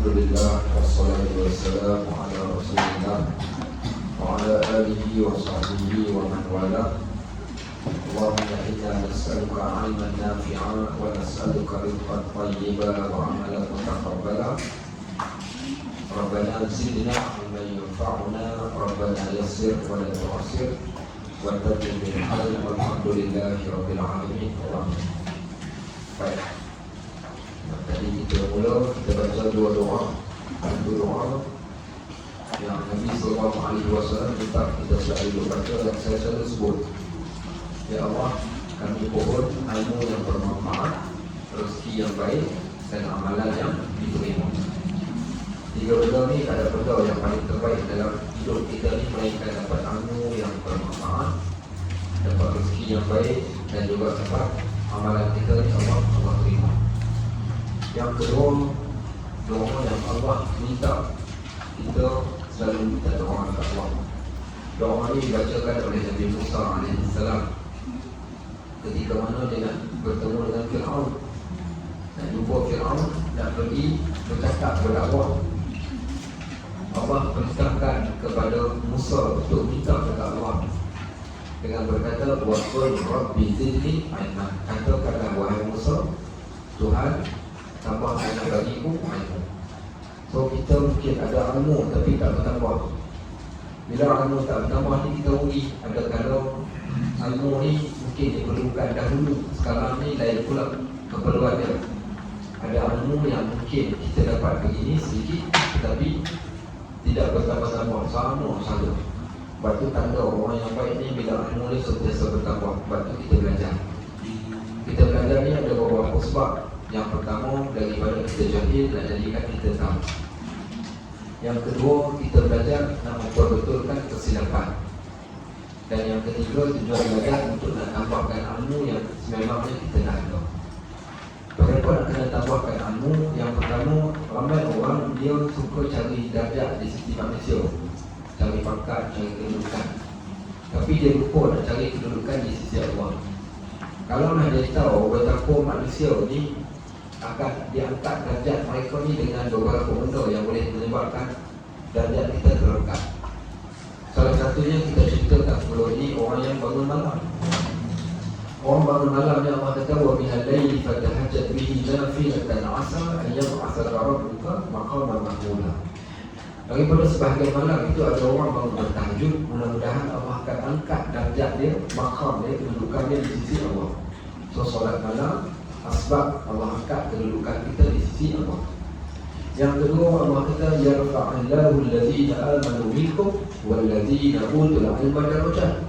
Alhamdulillah wassalatu wassalamu ala Rasulillah wa ala alihi wa sahbihi wa man wala. Allahumma inna nas'aluka 'ilman nafi'a wa nas'aluka rizqan thayyiban wa 'amalan mutaqabbala. Rabbana zidna 'ilman yanfa'una, Rabbana yassir wa la tu'assir, wa tatimmu bil hal. Walhamdulillahi rabbil alamin. Baik. Tadi kita baca dua doa yang Nabi SAW minta kita selalu baca, dan saya selalu sebut, ya Allah, kami mohon ilmu yang bermanfaat, rezeki yang baik, dan amalan yang diterima. Tiga benda ni ada benda yang paling terbaik dalam hidup kita ni, melainkan dapat ilmu yang bermanfaat, dapat rezeki yang baik, dan juga dapat amalan kita ni Allah terima. Yang kedua, doa yang Allah minta, kita selalu minta doa kepada Allah. Doa ini dibacakan oleh Nabi Musa AS ketika mana dia nak bertemu dengan Fir'aun, nak jumpa Fir'aun, nak pergi bercakap kepada Allah. Allah perintahkan kepada Musa untuk minta kepada Allah dengan berkata, wa qul rabbi zidni ilman. Katakanlah, wahai Musa, Tuhan, tambahkan bagiku ilmu. So kita mungkin ada ilmu tapi tak bertambah. Bila ilmu tak bertambah ni kita rugi. Ada kalau ilmu ni mungkin diperlukan dahulu, sekarang ni lain pula keperluan dia. Ada ilmu yang mungkin kita dapat begini sedikit tetapi tidak bertambah-tambah, sama saja. Sebab tu tanda orang yang baik ni bila ilmu ni sentiasa bertambah. Sebab tu kita belajar. Kita belajar ni ada beberapa sebab. Yang pertama, daripada kita jahil nak jadikan kita tahu. Yang kedua, kita belajar nak memperbetulkan kesilapan. Dan yang ketiga, tujuan belajar untuk nak tambahkan ilmu yang sememangnya kita nak ada. Kenapa nak kena tambahkan ilmu? Yang pertama, ramai orang dia suka cari darjat di sisi manusia, cari pangkat, cari kedudukan. Tapi dia lupa nak cari kedudukan di sisi Allah. Kalau nak dia tahu betapa manusia ni akan diangkat darjat mereka ni dengan beberapa benda yang boleh menyebabkan darjat kita terangkat. Salah satunya kita ceritakan sebelum ini, orang yang bangun malam. Orang bangun malam ni Allah kata, wa min al-laili fatahajjat bihi nafilatan 'asa an yab'athaka rabbuka maqaman mahmuda. Daripada sebahagian malam itu ada orang bangun bertahajud, mudah-mudahan Allah akan angkat darjat dia, maqam dia, kedudukan dia di sisi Allah. So solat malam sebab Allah angkat kedudukan kita di sisi Allah. Yang kedua, Allah kata, yarfa'illahu alladhina amanu minkum walladhina utul ilma darajat.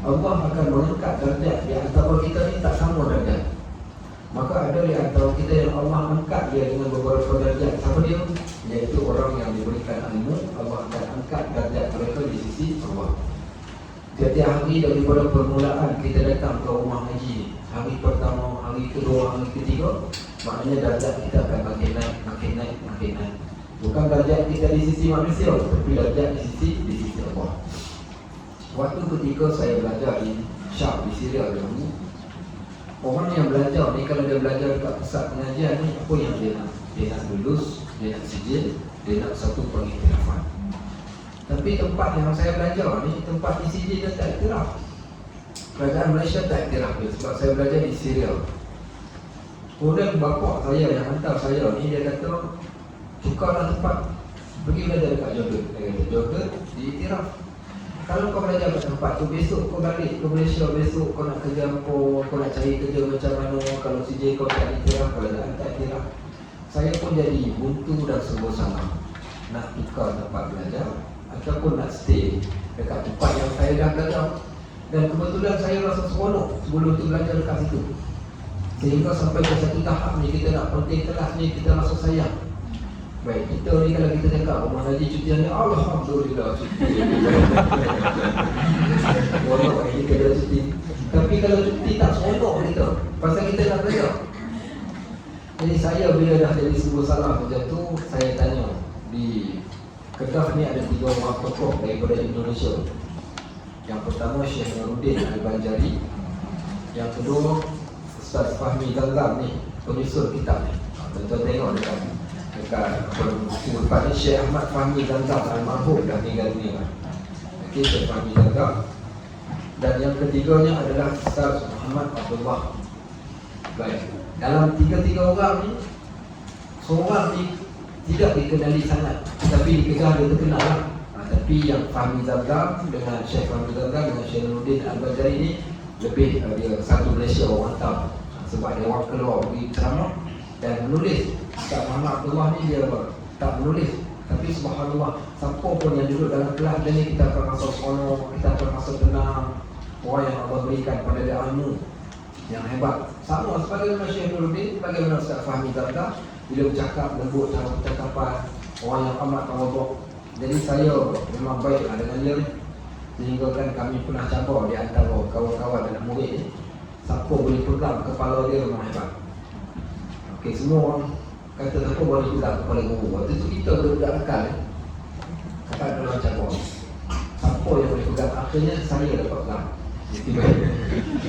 Allah akan mengangkat darjat di antara kita ni tak sama darjat. Maka ada di antara kita yang Allah angkat dia dengan beberapa darjat. Siapa dia? Iaitu orang yang diberikan ilmu. Allah akan angkat darjat mereka di sisi Allah. Setiap hari daripada permulaan kita datang ke rumah haji, hari pertama, hari kedua, hari ketiga, maknanya darjat kita akan makin naik, makin naik, makin naik. Bukan darjat kita di sisi manusia, tapi darjat di sisi Allah. Waktu ketika saya belajar di Syam, di Syria dahulu, orang yang belajar ni, kalau dia belajar dekat pusat pengajian ni, apa yang dia nak? Dia nak lulus, dia nak sijil, dia nak satu pengiktirafan. Tapi tempat yang saya belajar ni, tempat di sini dia tak iktiraf. Kerajaan Malaysia tak iktiraf dia, sebab saya belajar di Syria. Kemudian bapa saya yang hantar saya ni, dia kata, tukarlah tempat, pergi belajar dekat Jordan. Dia kata, Jordan diiktiraf. Kalau kau belajar kat tempat tu, besok kau balik ke Malaysia, besok kau nak kerja apa, kau nak cari kerja macam mana, kalau CJ kau tak iktiraf, kerajaan tak iktiraf. Saya pun jadi buntu dan serba salah, nak tukar tempat belajar ataupun nak stay dekat tempat yang saya dah belajar. Dan kebetulan saya rasa seronok sebelum tu belajar dekat situ, sehingga sampai ke satu tahap ni kita nak penting kelas ni, kita rasa sayang. Baik, kita ni kalau kita cakap rumah haji cutian ni, alhamdulillah cuti. Walaupun kita dah cuti, tapi kalau cuti tak seronok kita, pasal kita dah belajar. Jadi saya bila dah jadi sebuah salah macam tu, saya tanya di Kedah ni ada 3 orang tokoh daripada Indonesia. Yang pertama Syekh Nuruddin Al-Banjari, yang kedua Ustaz Fahmi Gangam ni, penyusun kitab ni. Tuan-tuan tengok dekat dekat tempat ni Syekh Ahmad Fahmi Zanzam almarhum dah tinggal dunia. Okey, Syekh Fahmi Zanzam. Dan yang ketiganya adalah Ustaz Muhammad Abdullah. Baik, dalam tiga-tiga orang ni, seorang ni tidak dikenali sangat, tapi dikejar dia terkenal lah. Tapi yang Fahmi Zanzam dengan Syekh Fahmi Zanzam dengan Syekh Nuruddin Al-Bajari ni lebih dia satu Malaysia orang tahu. Sebab dia orang keluar pergi ceramah dan menulis. Ustaz Muhammad Abdullah ni dia tak menulis, tapi subhanallah, siapa pun yang duduk dalam kelas dia ni, kita akan rasa seronok, kita akan rasa tenang. Orang yang Allah berikan pada dia ilmu yang hebat. Sama sebagaimana Syekh Nuruddin, bagaimana Ustaz Fahmi Zanzam, bila bercakap lembut cara percakapan, orang yang amat tawaduk. Jadi saya memang baiklah dengan dia ni. Sehingga kan kami pernah cabar di antara kawan-kawan dan murid ni, siapa boleh pegang kepala dia memang hebat. Okey, semua orang kata siapa boleh pegang kepala guru. Waktu tu kita budak-budak nakal ni, kata dalam cabar, siapa yang boleh pegang, akhirnya saya dapat pegang.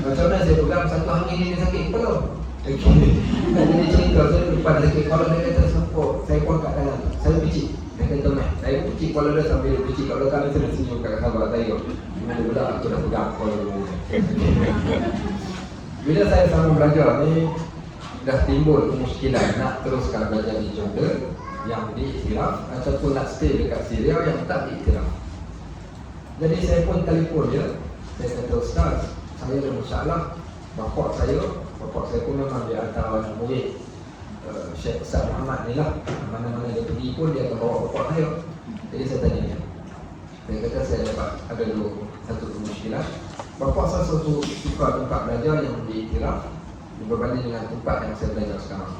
Macam mana saya pegang, satu angin ni dia sakit kepala. Jadi cerita saya depan sakit kepala, dia kata siapa, saya pun kat dalam, saya picit. Dia kata, "Mat, saya picit kepala dia sambil picit kat belakang, saya dah senyum kat sahabat saya. Mana pula aku dah pegang kepala dia." Bila saya sama belajar ni, dah timbul kemuskilan nak teruskan belajar di Jordan yang diiktiraf ataupun nak stay dekat Syria yang tak diiktiraf. Jadi saya pun telefon dia. Saya kata, "Ustaz, saya ada masalah. Bapak saya pun memang di antara murid Syekh Ustaz Muhammad ni lah. Mana-mana dia pergi pun dia akan bawa bapak saya." Jadi saya tanya dia. Saya kata saya dapat ada satu kemuskilan. Bapak saya suka tempat belajar yang diiktiraf berbanding dengan tempat yang saya belajar sekarang.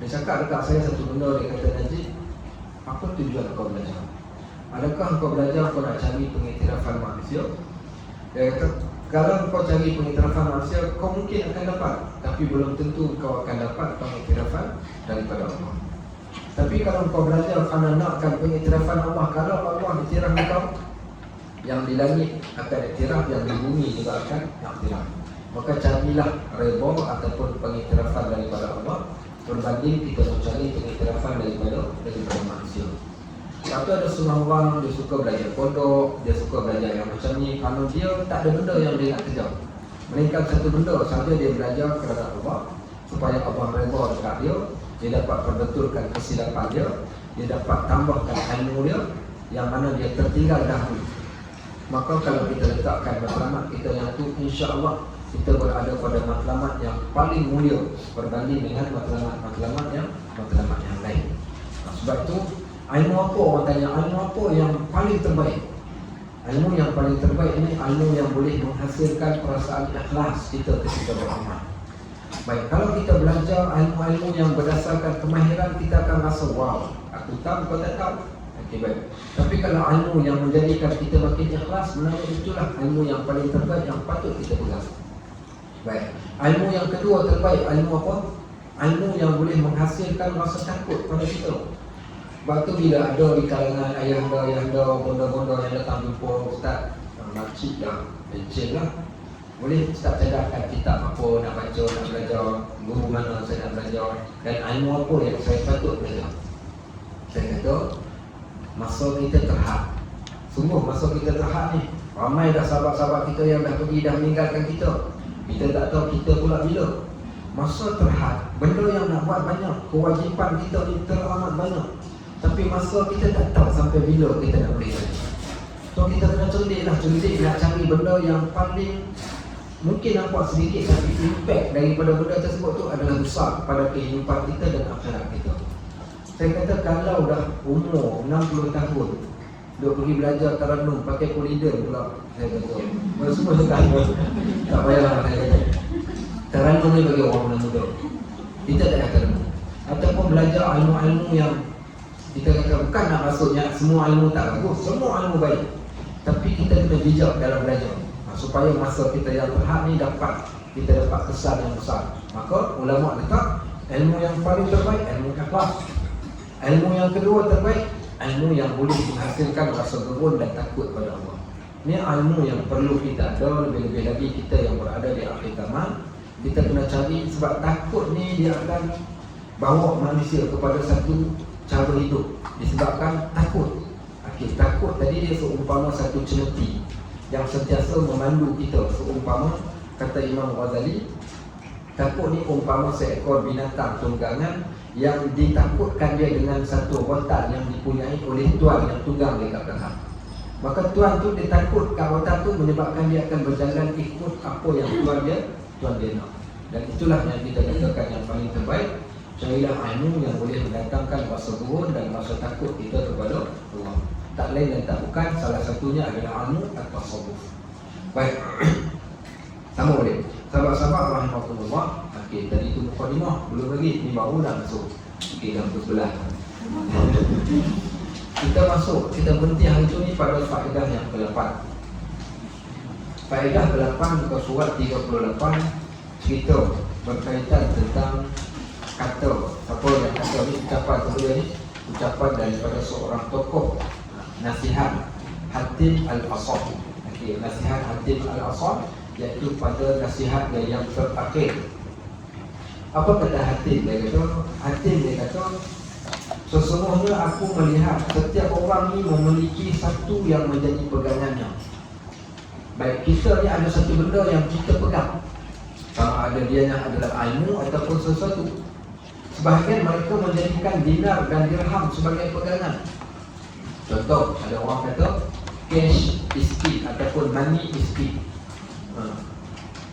Dia cakap dekat saya satu benda, dia kata, "Najib, apa tujuan kau belajar? Adakah kau belajar kau nak cari pengiktirafan manusia?" Dia kata, "Kalau kau cari pengiktirafan manusia, kau mungkin akan dapat, tapi belum tentu kau akan dapat pengiktirafan daripada Allah. Tapi kalau kau belajar kerana nakkan pengiktirafan Allah, kalau Allah iktiraf kau, yang di langit akan iktiraf, yang di bumi juga akan iktiraf. Maka carilah redha ataupun pengiktirafan daripada Allah berbanding kita mencari pengiktirafan daripada manusia." Lepas tu ada setengah orang dia suka belajar pondok, dia suka belajar yang macam ni, kalau dia tak ada benda yang dia nak kejar, melainkan satu benda sahaja, dia belajar kerana Allah, supaya Allah redha dekat dia dapat perbetulkan kesilapan dia dapat tambahkan ilmu dia yang mana dia tertinggal dahulu. Maka kalau kita letakkan matlamat kita yang tu, insya-Allah kita berada pada matlamat yang paling mulia berbanding dengan matlamat yang lain. Sebab itu ilmu apa, orang tanya, ilmu apa yang paling terbaik? Ilmu yang paling terbaik ini ilmu yang boleh menghasilkan perasaan ikhlas kita ketika beramal. Baik, kalau kita belajar ilmu-ilmu yang berdasarkan kemahiran, kita akan rasa, wow, aku tahu, kau tak tahu. Okey, baik. Tapi kalau ilmu yang menjadikan kita makin ikhlas, sebenarnya itulah ilmu yang paling terbaik yang patut kita pegang. Baik, ilmu yang kedua terbaik, ilmu apa? Ilmu yang boleh menghasilkan rasa takut pada kita. Sebab tu bila ada di kalangan ayahanda, bonda-bonda yang datang jumpa Ustaz, makcik dah, pencen lah, boleh Ustaz cadangkan kitab apa nak baca, nak belajar, guru mana saya nak belajar, dan ilmu apa yang saya patut belajar. Saya kata, masa kita terhad. Sungguh masa kita terhad ni, ramai dah sahabat-sahabat kita yang dah pergi, dah meninggalkan kita. Kita tak tahu kita pula bila. Masa terhad, benda yang nak buat banyak, kewajipan kita ni teramat banyak. Tapi masa kita tak tahu sampai bila kita nak boleh belajar. So kita kena cerdik nak cari benda yang paling mungkin nampak sedikit, tapi impact daripada benda tersebut tu adalah besar pada kehidupan kita dan akhirat kita. Saya kata kalau dah umur 60 tahun dia pergi belajar Tarannum pakai koliden pula, saya kata semua sekali tak payahlah. Saya kata Tarannum ni bagi orang muda, kita tak ada Tarannum. Ataupun belajar ilmu-ilmu yang kita kata bukan nak maksudnya semua ilmu tak bagus, semua ilmu baik, tapi kita kena bijak dalam belajar supaya masa kita yang terhad ni kita dapat kesan yang besar. Maka ulama letak ilmu yang paling terbaik ilmu ikhlas. Ilmu yang kedua terbaik ilmu yang boleh menghasilkan rasa gerun dan takut pada Allah. Ini ilmu yang perlu kita ada, lebih-lebih lagi kita yang berada di akhir zaman. Kita kena cari, sebab takut ni dia akan bawa manusia kepada satu cara hidup, disebabkan takut. Okey, takut tadi dia seumpama satu celeti yang sentiasa memandu kita. Seumpama, kata Imam Ghazali, takut ni umpama seekor binatang tunggangan yang ditakutkan dia dengan satu rotan yang dipunyai oleh tuan yang tunggang dekat belakang. Maka tuan tu dia takutkan rotan tu, menyebabkan dia akan berjalan ikut apa yang tuan dia nak. Dan itulah yang kita katakan yang paling terbaik, carilah ilmu yang boleh mendatangkan rasa turun dan rasa takut kita kepada Allah. Tak lain dan tak bukan, salah satunya adalah ilmu at-tasawuf. Baik. Sama boleh. Sahabat-sahabat rahimahullah. Okey, tadi tu mukadimah, belum lagi, ni baru dah masuk. Okey, dah bersebelah. Kita berhenti hari tu ni pada faedah yang ke-8. Faedah ke-8 muka surat 38 cerita berkaitan tentang kata. Apa yang kata ni, ucapan sebelum ni, ucapan daripada seorang tokoh, nasihat Hatim Al-Asad. Okey, nasihat Hatim Al-Asad, iaitu pada nasihat dia yang terakhir. Apa kata Hatim? Dia kata, sesungguhnya aku melihat setiap orang ni memiliki satu yang menjadi pegangannya. Baik, kita ni ada satu benda yang kita pegang, sama ada dia yang adalah ilmu ataupun sesuatu. Sebahagian mereka menjadikan dinar dan dirham sebagai pegangan. Contoh, ada orang kata cash is king ataupun money is king.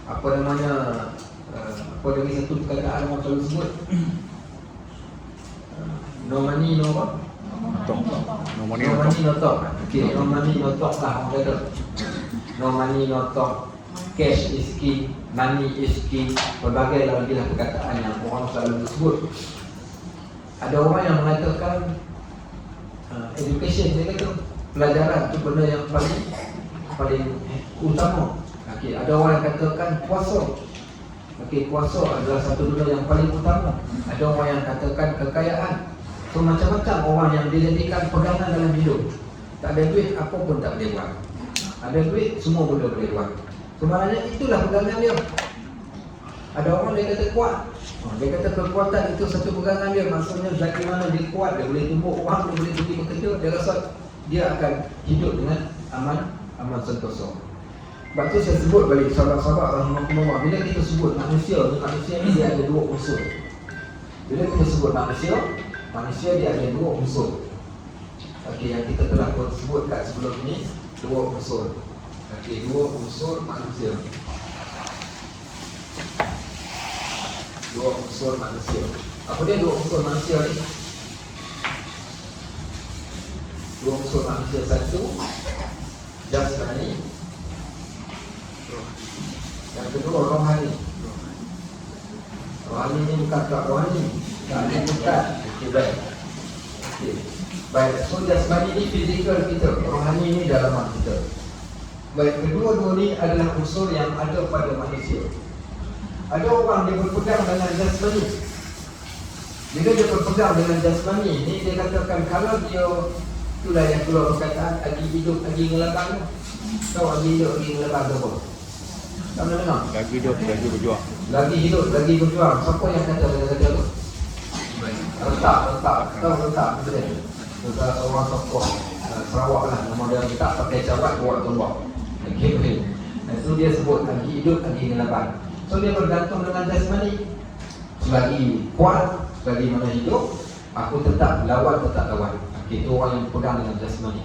Apa namanya, apa lagi satu perkataan orang selalu sebut, no money no what? No money no talk. Okay, no money no talk lah orang kata. No money no talk, cash is king, money is king. Berbagai lagi lah perkataan yang orang selalu sebut. Ada orang yang mengatakan education, dia kata pelajaran tu benda yang paling utama. Okey, ada orang yang katakan puasa. Okey, puasa adalah satu benda yang paling utama. Ada orang yang katakan kekayaan. So macam-macam orang yang dijadikan pegangan dalam hidup. Tak ada duit, apa pun tak boleh buat. Ada duit, semua benda boleh buat. Sebenarnya itulah pegangan dia. Ada orang dia kata kuat. Dia kata kekuatan itu satu pegangan dia. Maksudnya dari mana dia kuat, dia boleh tumbuk orang, dia boleh pergi bekerja. Dia rasa dia akan hidup dengan aman sentosa. Sebab tu saya sebut balik sahabat-sahabat rahimahullah, bila kita sebut manusia ni dia ada dua unsur. Bila kita sebut manusia dia ada dua unsur. Okey, yang kita telah sebut kat sebelum ini, dua unsur. Okey, dua unsur manusia. Dua unsur manusia. Apa dia dua unsur manusia ni? Dua unsur manusia, satu jasmani, yang kedua rohani. Rohani ni bukan tak rohani, tak ada bukan. Okey, baik. Okey, baik. So jasmani ni fizikal kita, rohani ni dalaman kita. Baik, kedua-dua ni adalah unsur yang ada pada manusia. Ada orang dia berpegang dengan jasmani. Bila dia berpegang dengan jasmani ni, dia katakan kalau dia, itulah yang keluar perkataan lagi hidup lagi ngelabang. Tahu lagi hidup lagi ngelabang tu apa? Tak pernah dengar? Lagi hidup lagi berjuang. Lagi hidup lagi berjuang. Siapa yang kata tu? Rentak. Tahu rentak betul. Juga orang tokoh Sarawak lah, nama dia rentak pakai cabat buat tombak. Okey. Itu dia sebut lagi hidup lagi ngelabang. So dia bergantung dengan jasmani. Selagi kuat, selagi mana hidup, aku tetap lawan. Itu orang yang pegang dengan jasmani.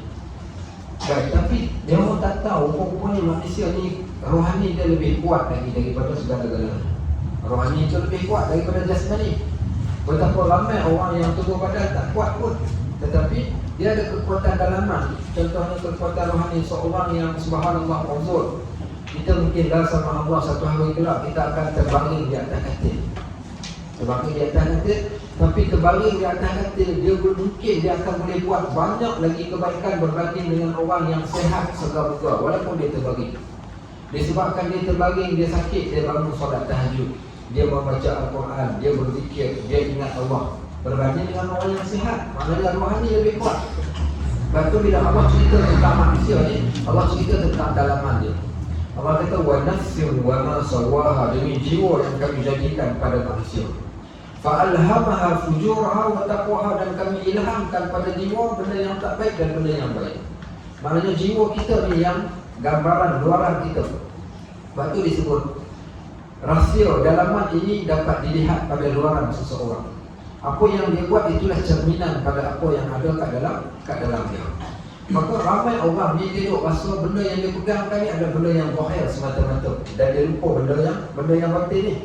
Baik, tapi dia orang tak tahu rupanya manusia ni rohani dia lebih kuat lagi daripada segala-galanya. Rohani itu lebih kuat daripada jasmani. Betapa ramai orang yang tubuh badan tak kuat pun, tetapi dia ada kekuatan dalaman. Contohnya kekuatan rohani seorang yang subhanallah uzur. Kita mungkin dah sama Allah satu hari kelak kita akan terbaring di atas katil. Terbaring di atas katil, tapi terbaring di atas katil dia mungkin dia akan boleh buat banyak lagi kebaikan berbanding dengan orang yang sehat segar-bugar walaupun dia terbaring. Disebabkan dia terbaring, dia sakit, dia bangun solat tahajud, dia membaca Al-Quran, dia berzikir, dia ingat Allah, berbanding dengan orang yang sihat. Maknanya rohani lebih kuat. Lepas tu bila Allah cerita tentang manusia ni, Allah cerita tentang dalaman dia. Allah kata wa nafsin wa ma sawaha, demi jiwa yang kami jadikan pada manusia. Fa'alhamaha fujuraha wa taqwaha, dan kami ilhamkan pada jiwa benda yang tak baik dan benda yang baik. Maknanya jiwa kita ni yang gambaran luaran kita. Sebab tu disebut rahsia dalaman ini dapat dilihat pada luaran seseorang. Apa yang dia buat itulah cerminan pada apa yang ada kat dalam dia. Maka ramai orang ni dia duk rasa benda yang dia pegang tadi ada benda yang zahir semata-mata, dan dia lupa benda yang batin ni.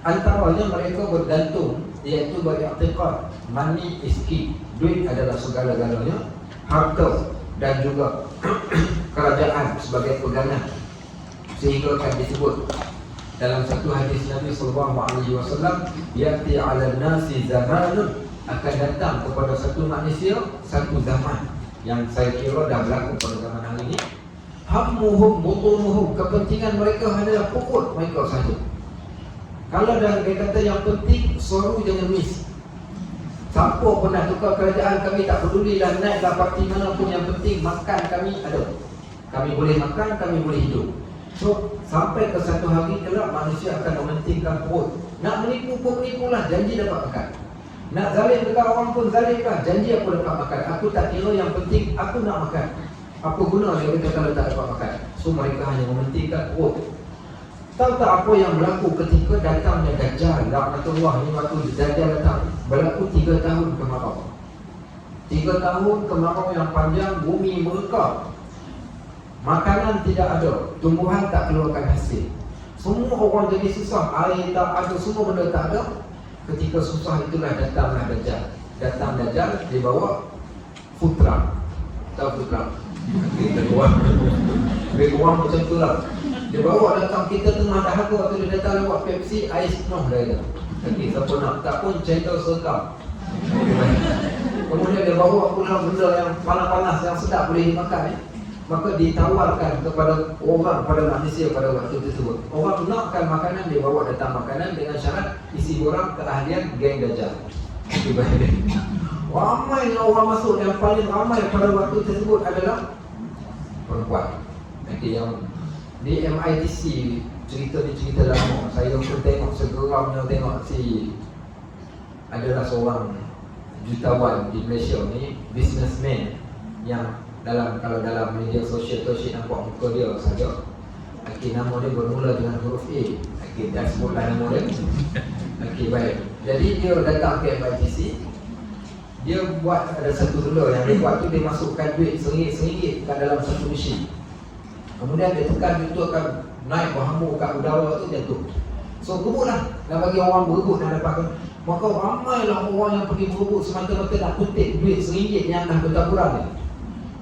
Antaranya mereka bergantung, iaitu beriktikad money is key, duit adalah segala-galanya, harta dan juga kerajaan sebagai pegangan. Sehingga akan disebut dalam satu hadis Nabi SAW, ya'ti 'ala nasi zamanun, akan datang kepada satu manusia satu zaman yang saya kira dah berlaku pada zaman hari ini. Hammuhum butunuhum, kepentingan mereka hanyalah pokok mereka saja. Kalau dah dia kata yang penting, suara jangan miss. Siapa pernah tukar kerajaan, kami tak pedulilah, naiklah parti mana pun, yang penting makan kami ada. Kami boleh makan, kami boleh hidup. So, sampai ke satu hari kelak manusia akan mementingkan perut. Nak menipu pun menipulah, janji dapat makan. Nak zalim dekat orang pun zalimlah, janji aku dapat makan. Aku tak kira, yang penting aku nak makan. Apa guna dia kata kalau tak dapat makan? So, mereka hanya mementingkan perut. Tahu tak apa yang berlaku ketika datangnya Dajjal, laknatullah ni, waktu Dajjal datang? Berlaku 3 tahun kemarau. 3 tahun kemarau yang panjang, bumi merekah. Makanan tidak ada, tumbuhan tak keluarkan hasil. Semua orang jadi susah, air tak ada, semua benda tak ada. Ketika susah itulah datanglah Dajjal. Datang Dajjal, dia bawa futra. Tahu futra? Lebih kurang macam tu lah. Dia bawa datang, kita tengah dahaga tu, dia datang lewat Pepsi, ais penuh dah ada. Okay, siapa nak? Tak pun cendol sekam. Kemudian dia bawa pula benda yang panas-panas, yang sedap boleh dimakan. Maka ditawarkan kepada orang, pada manusia pada waktu tersebut. Orang nakkan makanan, dia bawa datang makanan dengan syarat isi borang keahlian geng Dajjal. Ramai orang masuk, yang paling ramai pada waktu tersebut adalah perempuan. Nanti yang di MITC, cerita lama. Saya pun tengok, segeramnya tengok si adalah seorang jutawan di Malaysia ni, businessman yang kalau dalam media sosial tu asyik nampak muka dia saja. Okey, nama dia bermula dengan huruf A. Okey, dah sebutlah nama dia. Okey, baik. Jadi dia datang ke MITC. Dia buat ada satu benda yang dia buat tu, dia masukkan duit RM1 kat dalam satu mesin. Kemudian dia tekan itu akan naik berhambur kat udara tu, jatuh. So kebutlah, nak bagi orang berebut nak dapatkan. Maka ramailah orang yang pergi berebut semata-mata nak kutip duit RM1 yang dah bertaburan ni.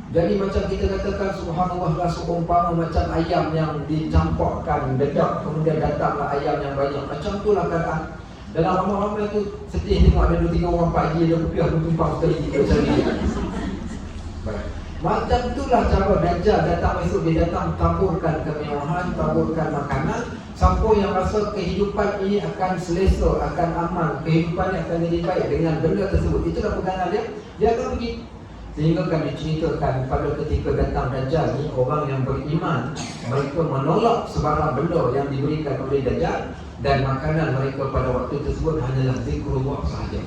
Jadi macam kita katakan, subhanallah lah, seumpama macam ayam yang dicampurkan dedak, kemudian datanglah ayam yang banyak. Macam tu lah keadaan. Dalam ramai-ramai tu sedih tengok ada 2-3 orang pagi dia berpiah bertumpang sekali kita cari. Baik. Macam itulah cara Dajjal datang esok. Dia datang taburkan kemewahan, taburkan makanan. Siapa yang rasa kehidupan ini akan selesa, akan aman, kehidupan ini akan jadi baik dengan benda tersebut, itulah pegangan dia akan pergi. Sehingga kan diceritakan pada ketika datang Dajjal ni, orang yang beriman mereka menolak sebarang benda yang diberikan oleh Dajjal, dan makanan mereka pada waktu tersebut hanyalah zikrullah sahaja.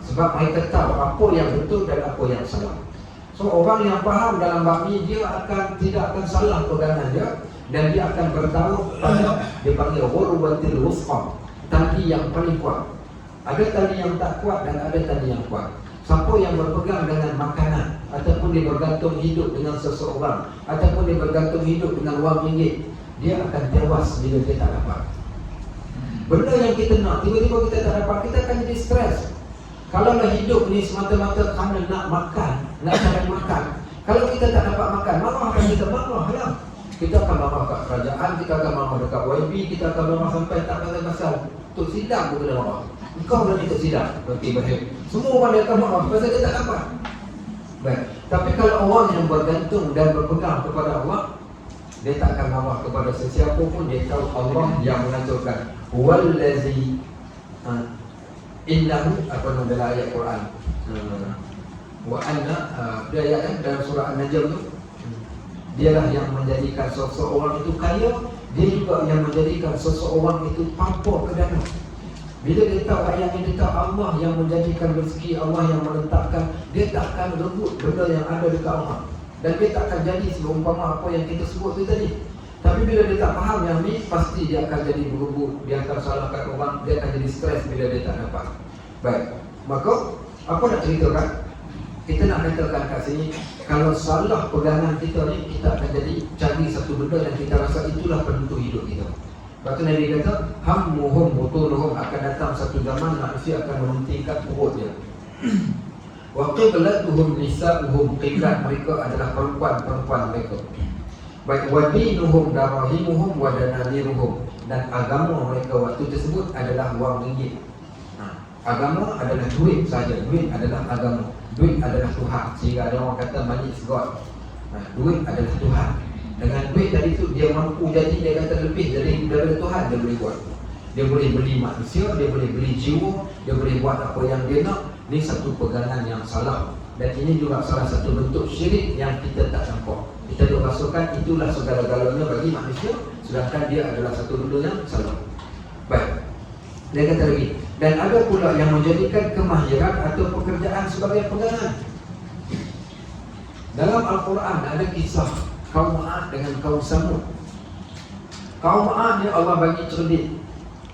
Sebab mereka tahu apa yang betul dan apa yang salah. So orang yang faham dalam bab ni, dia tidak akan salah pegangan dia, dan dia akan bertaruh pada, dia panggil ghurwatil wusqa, tali yang paling kuat. Ada tali yang tak kuat dan ada tali yang kuat. Siapa yang berpegang dengan makanan, ataupun dia bergantung hidup dengan seseorang, ataupun dia bergantung hidup dengan wang ringgit, dia akan tewas bila dia tak dapat. Benda yang kita nak, tiba-tiba kita tak dapat, kita akan jadi stres. Kalaulah hidup ni semata-mata kerana nak makan, nak cari makan, kalau kita tak dapat makan, marah akan kita marah lah. Kita akan marah kat kerajaan, kita akan marah dekat YB, kita akan marah sampai tak pasal Tok Sidang pun kena marah. Kau dah ni Tok Sidang, okey baik. Semua orang dia akan marah pasal dia tak dapat. Baik. Tapi kalau orang yang bergantung dan berpegang kepada Allah, dia tak akan marah kepada sesiapa pun. Dia tahu Allah yang mengaturkan. Wallazi innahu, apa nama dalam ayat Quran, wa anna, dia ayat dalam surah An-Najm tu, dialah yang menjadikan seseorang itu kaya, dia juga yang menjadikan seseorang itu tanpa ke dana. Bila dia tahu ayat ini, dia tahu Allah yang menjadikan rezeki, Allah yang menetapkan, dia tak akan rebut benda yang ada dekat Allah. Dan dia tak akan jadi seumpama apa yang kita sebut tu tadi. Tapi bila dia tak faham yang ni, pasti dia akan jadi berebut, dia akan salahkan orang, dia akan jadi stres bila dia tak dapat. Baik, maka apa nak ceritakan? Kita nak katakan kat sini, kalau salah pegangan kita ni, kita akan jadi cari satu benda dan kita rasa itulah penentu hidup kita. Lepas tu Nabi kata, hammuhum butunuhum, akan datang satu zaman manusia akan menghentikan perut dia. Waktu belatuhum nisa'uhum, qiblat mereka adalah perempuan-perempuan mereka. Baik, wadinuhum darahimuhum wadananiruhum, dan agama mereka waktu tersebut adalah wang ringgit. Agama adalah duit saja, duit adalah agama, duit adalah Tuhan. Sehingga ada orang kata money is God. Duit adalah Tuhan. Dengan duit tadi tu dia mampu jadi, dia kata lebih daripada Tuhan dia boleh buat. Dia boleh beli manusia, dia boleh beli jiwa, dia boleh buat apa yang dia nak. Ini satu pegangan yang salah. Dan ini juga salah satu bentuk syirik yang kita tak nampak. Kita duk rasukan itulah segala-galanya bagi manusia, sedangkan dia adalah satu benda yang salah. Baik, dia kata lagi, dan ada pula yang menjadikan kemahiran atau pekerjaan sebagai pegangan. Dalam Al-Quran ada kisah kaum Ad dengan kaum Samud. Kaum Ad ni Allah bagi cerdik,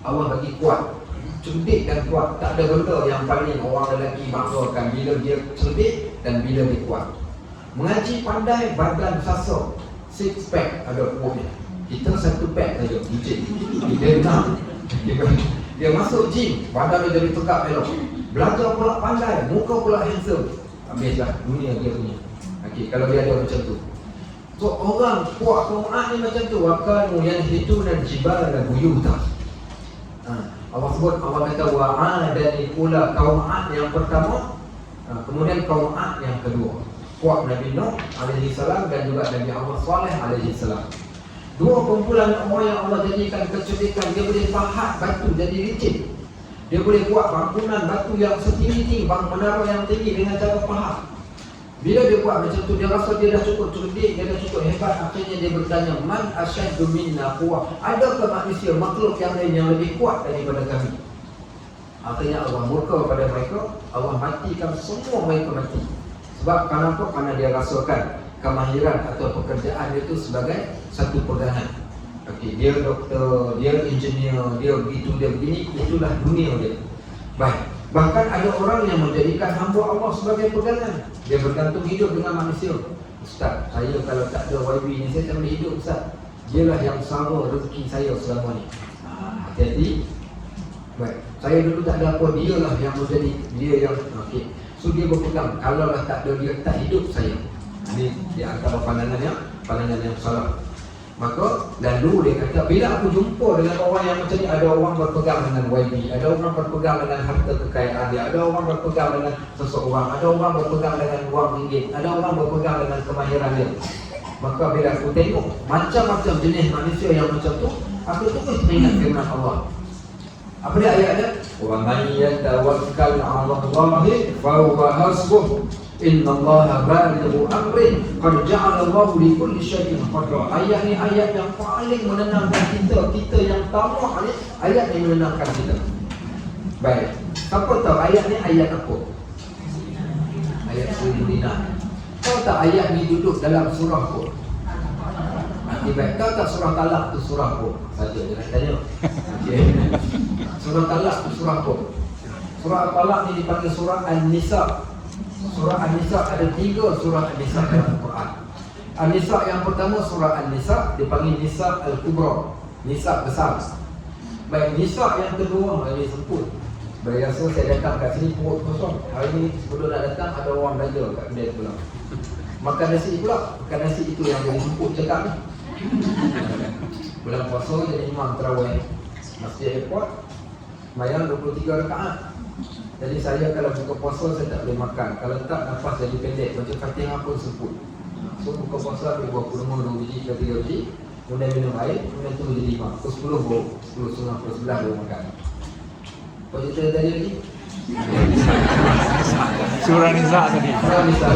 Allah bagi kuat, cerdik dan kuat. Tak ada benda yang paling orang lelaki banggakan bila dia cerdik dan bila dia kuat. Mengaji pandai, badan sasa, six pack ada kuatnya. Kita satu pack saja, gym. Dia enam. Dia masuk gym, badan dia jadi tegak elok. Belajar pula pandai, muka pula handsome. Habislah dunia dia punya. Okey, kalau dia ada macam tu. So orang kuat kaum Ad ni macam tu, wakanu yanhituna al-jibala buyuta. Allah sebut, Allah kata wa'adani pula kaum Ad yang pertama, kemudian kaum Ad yang kedua. Kuat Nabi Nuh alaihi salam dan juga Nabi Allah Saleh alaihi salam. Dua kumpulan orang yang Allah jadikan kecerdikan, dia boleh pahat batu jadi licin. Dia boleh buat bangunan batu yang setinggi-tinggi, menara yang tinggi dengan cara pahat. Bila dia buat macam tu, dia rasa dia dah cukup cerdik, dia dah cukup hebat. Akhirnya dia bertanya, man asyaddu minna quwwah, adakah manusia, makhluk yang lain yang lebih kuat daripada kami? Akhirnya Allah murka pada mereka, Allah matikan semua mereka mati. Sebab kenapa? Kerana dia rasakan kemahiran atau pekerjaan itu sebagai satu pegangan. Okey, dia doktor, dia engineer, dia begitu, dia begini, itulah dunia dia. Baik. Bahkan ada orang yang menjadikan hamba Allah sebagai pegangan. Dia bergantung hidup dengan manusia. Ustaz, saya kalau tak ada YB ni, saya tak boleh hidup Ustaz. Dialah yang sama rezeki saya selama ni. Hati-hati. Baik, saya dulu tak ada apa, dialah yang menjadi, dia yang okey. So dia berpegang, kalaulah tak ada dia, tak hidup saya. Ini di antara pandangan yang salah. Maka lalu dia kata, bila aku jumpa dengan orang yang macam ni, ada orang berpegang dengan YB, ada orang berpegang dengan harta kekayaan dia, ada orang berpegang dengan seseorang, ada orang berpegang dengan wang ringgit, ada orang berpegang dengan kemahiran dia. Maka bila aku tengok macam-macam jenis manusia yang macam tu, aku terus teringat firman Allah. Apa dia ayatnya? Wa man yatawakkal 'ala Allahi fa huwa hasbuh. Innallaha balighu amri qad ja'ala Allahu li kulli syai'in qadra. Ayat ni ayat yang paling menenangkan kita yang tamah ni, ayat ni menenangkan kita. Baik, siapa tahu ayat ni ayat apa? Ayat Sayyidina. Tahu tak ayat ni duduk dalam surah apa? Baik, tahu tak surah Talak tu surah apa? Saja jangan tanya. Okey. Surah Talak tu surah apa? Surah Talak ni dipanggil surah An-Nisa. Surah An-Nisa ada 3 surah An-Nisa dalam Al-Quran. An-Nisa yang pertama surah An-Nisa dipanggil Nisa Al-Kubra, Nisa besar. Baik, Nisa yang kedua ini semput. Biasa saya datang kat sini perut kosong. Hari ni sebelum nak datang ada orang belajar kat kedai pula. Makan nasi pula, makan nasi itu yang jadi semput cakap ni. Bulan puasa jadi imam tarawih Masjid Airport, sembahyang 23 rakaat. Jadi saya kalau buka puasa saya tak boleh makan. Kalau tak, nafas jadi pendek, baca Fatihah pun semput. So buka puasa ambil buah kurma 2 biji ke 3 biji, kemudian minum air, kemudian tu jadi 5. Pukul 10 baru, 10 setengah, pukul 11 baru makan. Apa cerita tadi lagi? Surah Nisa tadi. Surah Nisa.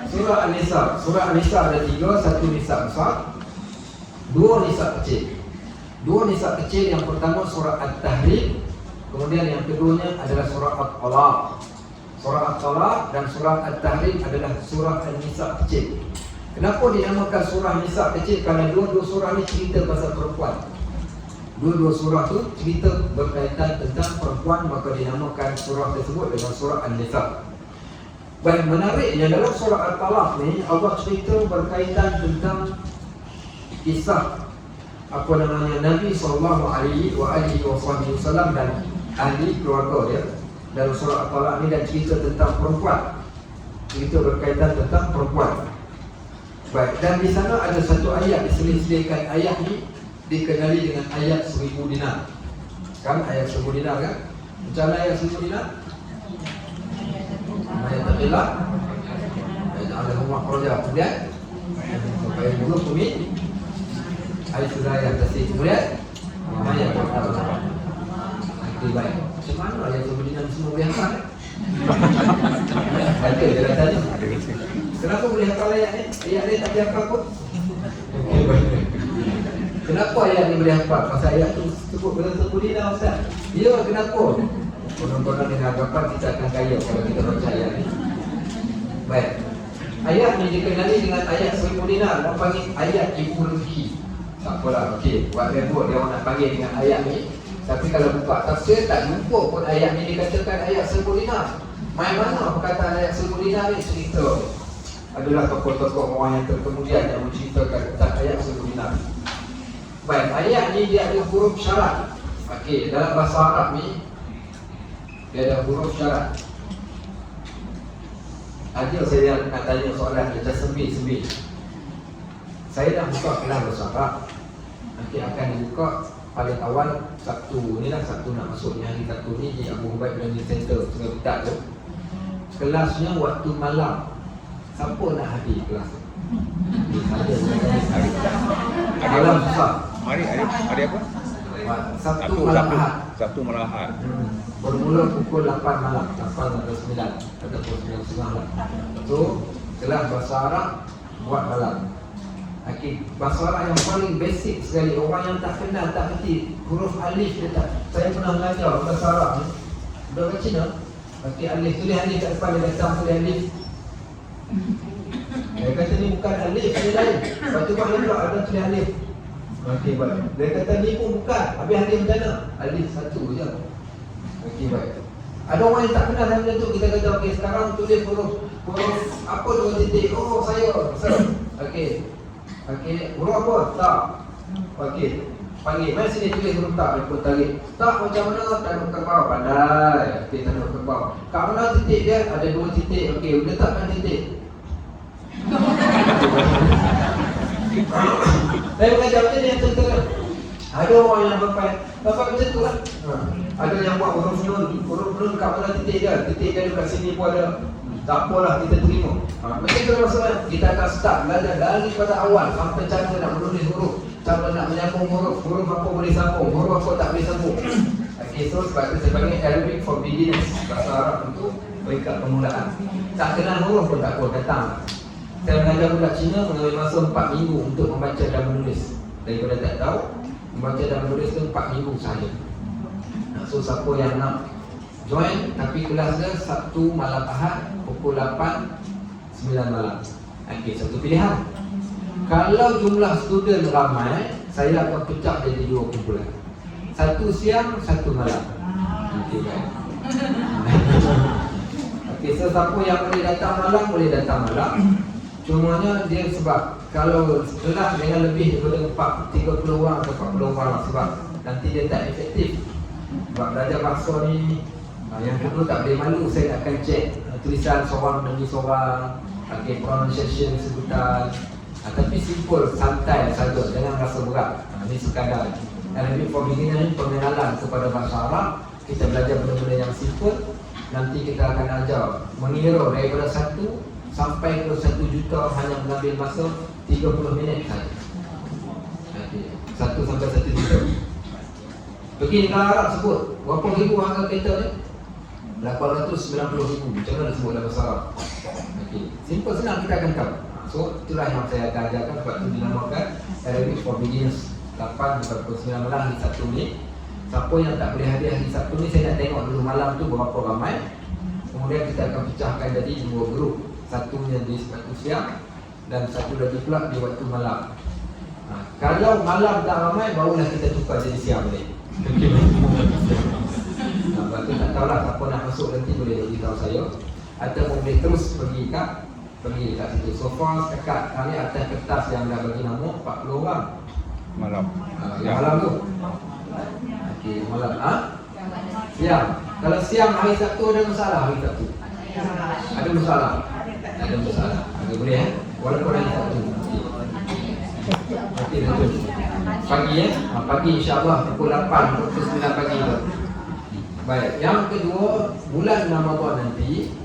Surah An-Nisa. Surah An-Nisa ada 3, 1 Nisa besar, 2 Nisa kecil. Dua nisa kecil, yang pertama surah At-Tahrim, kemudian yang keduanya adalah surah At-Talaq. Surah At-Talaq dan surah At-Tahrim adalah surah An-Nisa kecil. Kenapa dinamakan surah Nisa kecil? Kerana dua-dua surah ni cerita pasal perempuan. Dua-dua surah tu cerita berkaitan tentang perempuan, maka dinamakan surah tersebut dengan surah An-Nisa. Baik, menariknya dalam surah At-Talaq ni Allah cerita berkaitan tentang kisah Nabi SAW dan ahli keluarga dia dalam surah At-Talaq ni, dan cerita tentang perempuan, cerita berkaitan tentang perempuan. Baik, dan di sana ada satu ayat diselisihkan. Ayat ni dikenali dengan ayat 1000 dinar. Kan ayat 1000 dinar kan? Macam mana ayat 1000 dinar? Ayat taqilah, ayat al-humah qurja. Kemudian sampai dulu kumi ayat surah yang tersih. Kemudian ayat pertama. Okey, baik. Macam mana ayat 1000 dinar semua boleh hafal? Ada dia dah tanya. Kenapa boleh hafal ayat ni? Ayat ni tak boleh hafal pun. Okey, baik. Kenapa ayat ni boleh hafal? Pasal ayat tu sebut benda 1000 dinar, Ustaz. Ya, kenapa? Konon-konon dengan anggapan kita akan kaya kalau kita baca ayat ni. Baik. Ayat ni dikenali dengan ayat 1000 dinar. Orang panggil ayat ibu rezeki. Tak apalah, okey. Buat ribut dia orang nak panggil dengan ayat ni. Tapi kalau buka tafsir, tak jumpa pun ayat ni dikatakan ayat 1000 dinar. Main mana perkataan ayat 1000 dinar ni? Cerita adalah tokoh-tokoh orang yang terkemudian yang menceritakan tentang ayat 1000 dinar. Baik, ayat ni dia ada huruf syarat. Okey, dalam bahasa Arab ni dia ada huruf syarat. Ada saya nak tanya soalan macam sembil. Saya dah buka kelas bahasa Arab. Nanti akan dibuka paling awal Sabtu ni lah. Sabtu nak masuk ni, hari Sabtu ni di Abu Hubaid Learning Center Sungai Butak tu. Kelasnya waktu malam. Siapa nak hadir kelas tu? Malam susah. Hari apa? Sabtu malam Ahad. Sabtu malam Ahad. Bermula pukul 8 malam, 8 atau 9 ataupun 9 malam. So, kelas bahasa Arab buat malam. Okey, bahasa Arab yang paling basic sekali, orang yang tak kenal, tak kerti huruf alif dia tak. Saya pernah belajar bahasa Arab ni. Budak kat Cina. Okey, alif, tulis alif kat depan, dia datang tulis alif. Dia kata ni bukan alif, dia lain. Lepas tu buat pula ada tulis alif. Okey, baik. Dia kata ni pun bukan. Habis alif macam mana? Alif satu je. Okey, baik. Ada orang yang tak kenal dalam benda tu, kita kata okey, sekarang tulis huruf apa 2 titik. Oh, saya. Okey. Okey, huruf apa? Tak. Okey. Panggil, mari sini tulis huruf tak. Dia pun tarik. Tak macam mana? Taruh ke bawah. Pandai. Okey, taruh ke bawah. Kat mana titik dia? Ada 2 titik. Okey, letakkan titik. Saya mengajar macam ni yang tentera. Ada orang yang bapak macam tu lah. Ada yang buat huruf nun kat mana titik dia. Titik dia dekat sini pun ada. Tak apalah, kita terima. Macam tu masalah. Kita akan start belajar daripada awal sampai cara nak menulis huruf, cara nak menyambung huruf, huruf apa boleh sambung, huruf apa tak boleh sambung. Okay, so sebab itu saya panggil Arabic for beginners. Bahasa Arab untuk peringkat permulaan. Tak kenal huruf pun tak apa, datang. Saya mengajar budak Cina mengambil masa 4 minggu untuk membaca dan menulis. Daripada tak tahu, membaca dan menulis tu 4 minggu sahaja. So siapa yang nak join, tapi kelas dia Sabtu malam Ahad pukul 8, 9 malam. Okey, satu pilihan. Kalau jumlah student ramai, saya akan pecah jadi 2 kumpulan. Satu siang, satu malam. Okey, baik. Okey, so siapa yang boleh datang malam, boleh datang malam. Cumanya dia sebab kalau kelas dengan lebih daripada 30 orang atau 40 orang, sebab nanti dia tak efektif. Sebab belajar bahasa ni, yang kedua tak boleh malu. Saya akan cek tulisan seorang demi seorang, pronunciation sebutan, tapi simple, santai saja, jangan rasa berat. Ini sekadar Arabic for beginner ni pengenalan kepada bahasa Arab. Kita belajar benda-benda yang simple. Nanti kita akan ajar mengira daripada 1 sampai ke 1 juta hanya mengambil masa 30 minit saja. 1 sampai 1 juta. Pergi negara Arab sebut berapa ribu harga kereta ni? 890,000. Macam mana sebut dalam bahasa Arab? Okey, simple, senang, kita akan tahu. So itulah yang saya akan ajarkan, sebab itu dinamakan Arabic for beginners. 8 sampai pukul 9 malam hari Sabtu ni. Siapa yang tak boleh hadir hari Sabtu ni, saya nak tengok dulu malam tu berapa ramai. Kemudian kita akan pecahkan jadi 2 grup. Satunya di waktu siang dan satu lagi pula di waktu malam. Kalau malam tak ramai, barulah kita tukar jadi siang ni. Berarti tak tahulah siapa nak masuk nanti boleh beritahu saya. Atau boleh terus pergi kat situ. So far setakat kami atas kertas yang dah bagi nama 40 orang. Malam. Yang malam tu. Okey, malam. Siang. Kalau siang hari Sabtu ada masalah hari Sabtu? Ada masalah. Ada masalah. Boleh walaupun hari Sabtu. Okey, betul. Pagi pagi insya-Allah pukul 8 pukul 9 pagi tu. Baik, yang kedua, bulan Ramadan nanti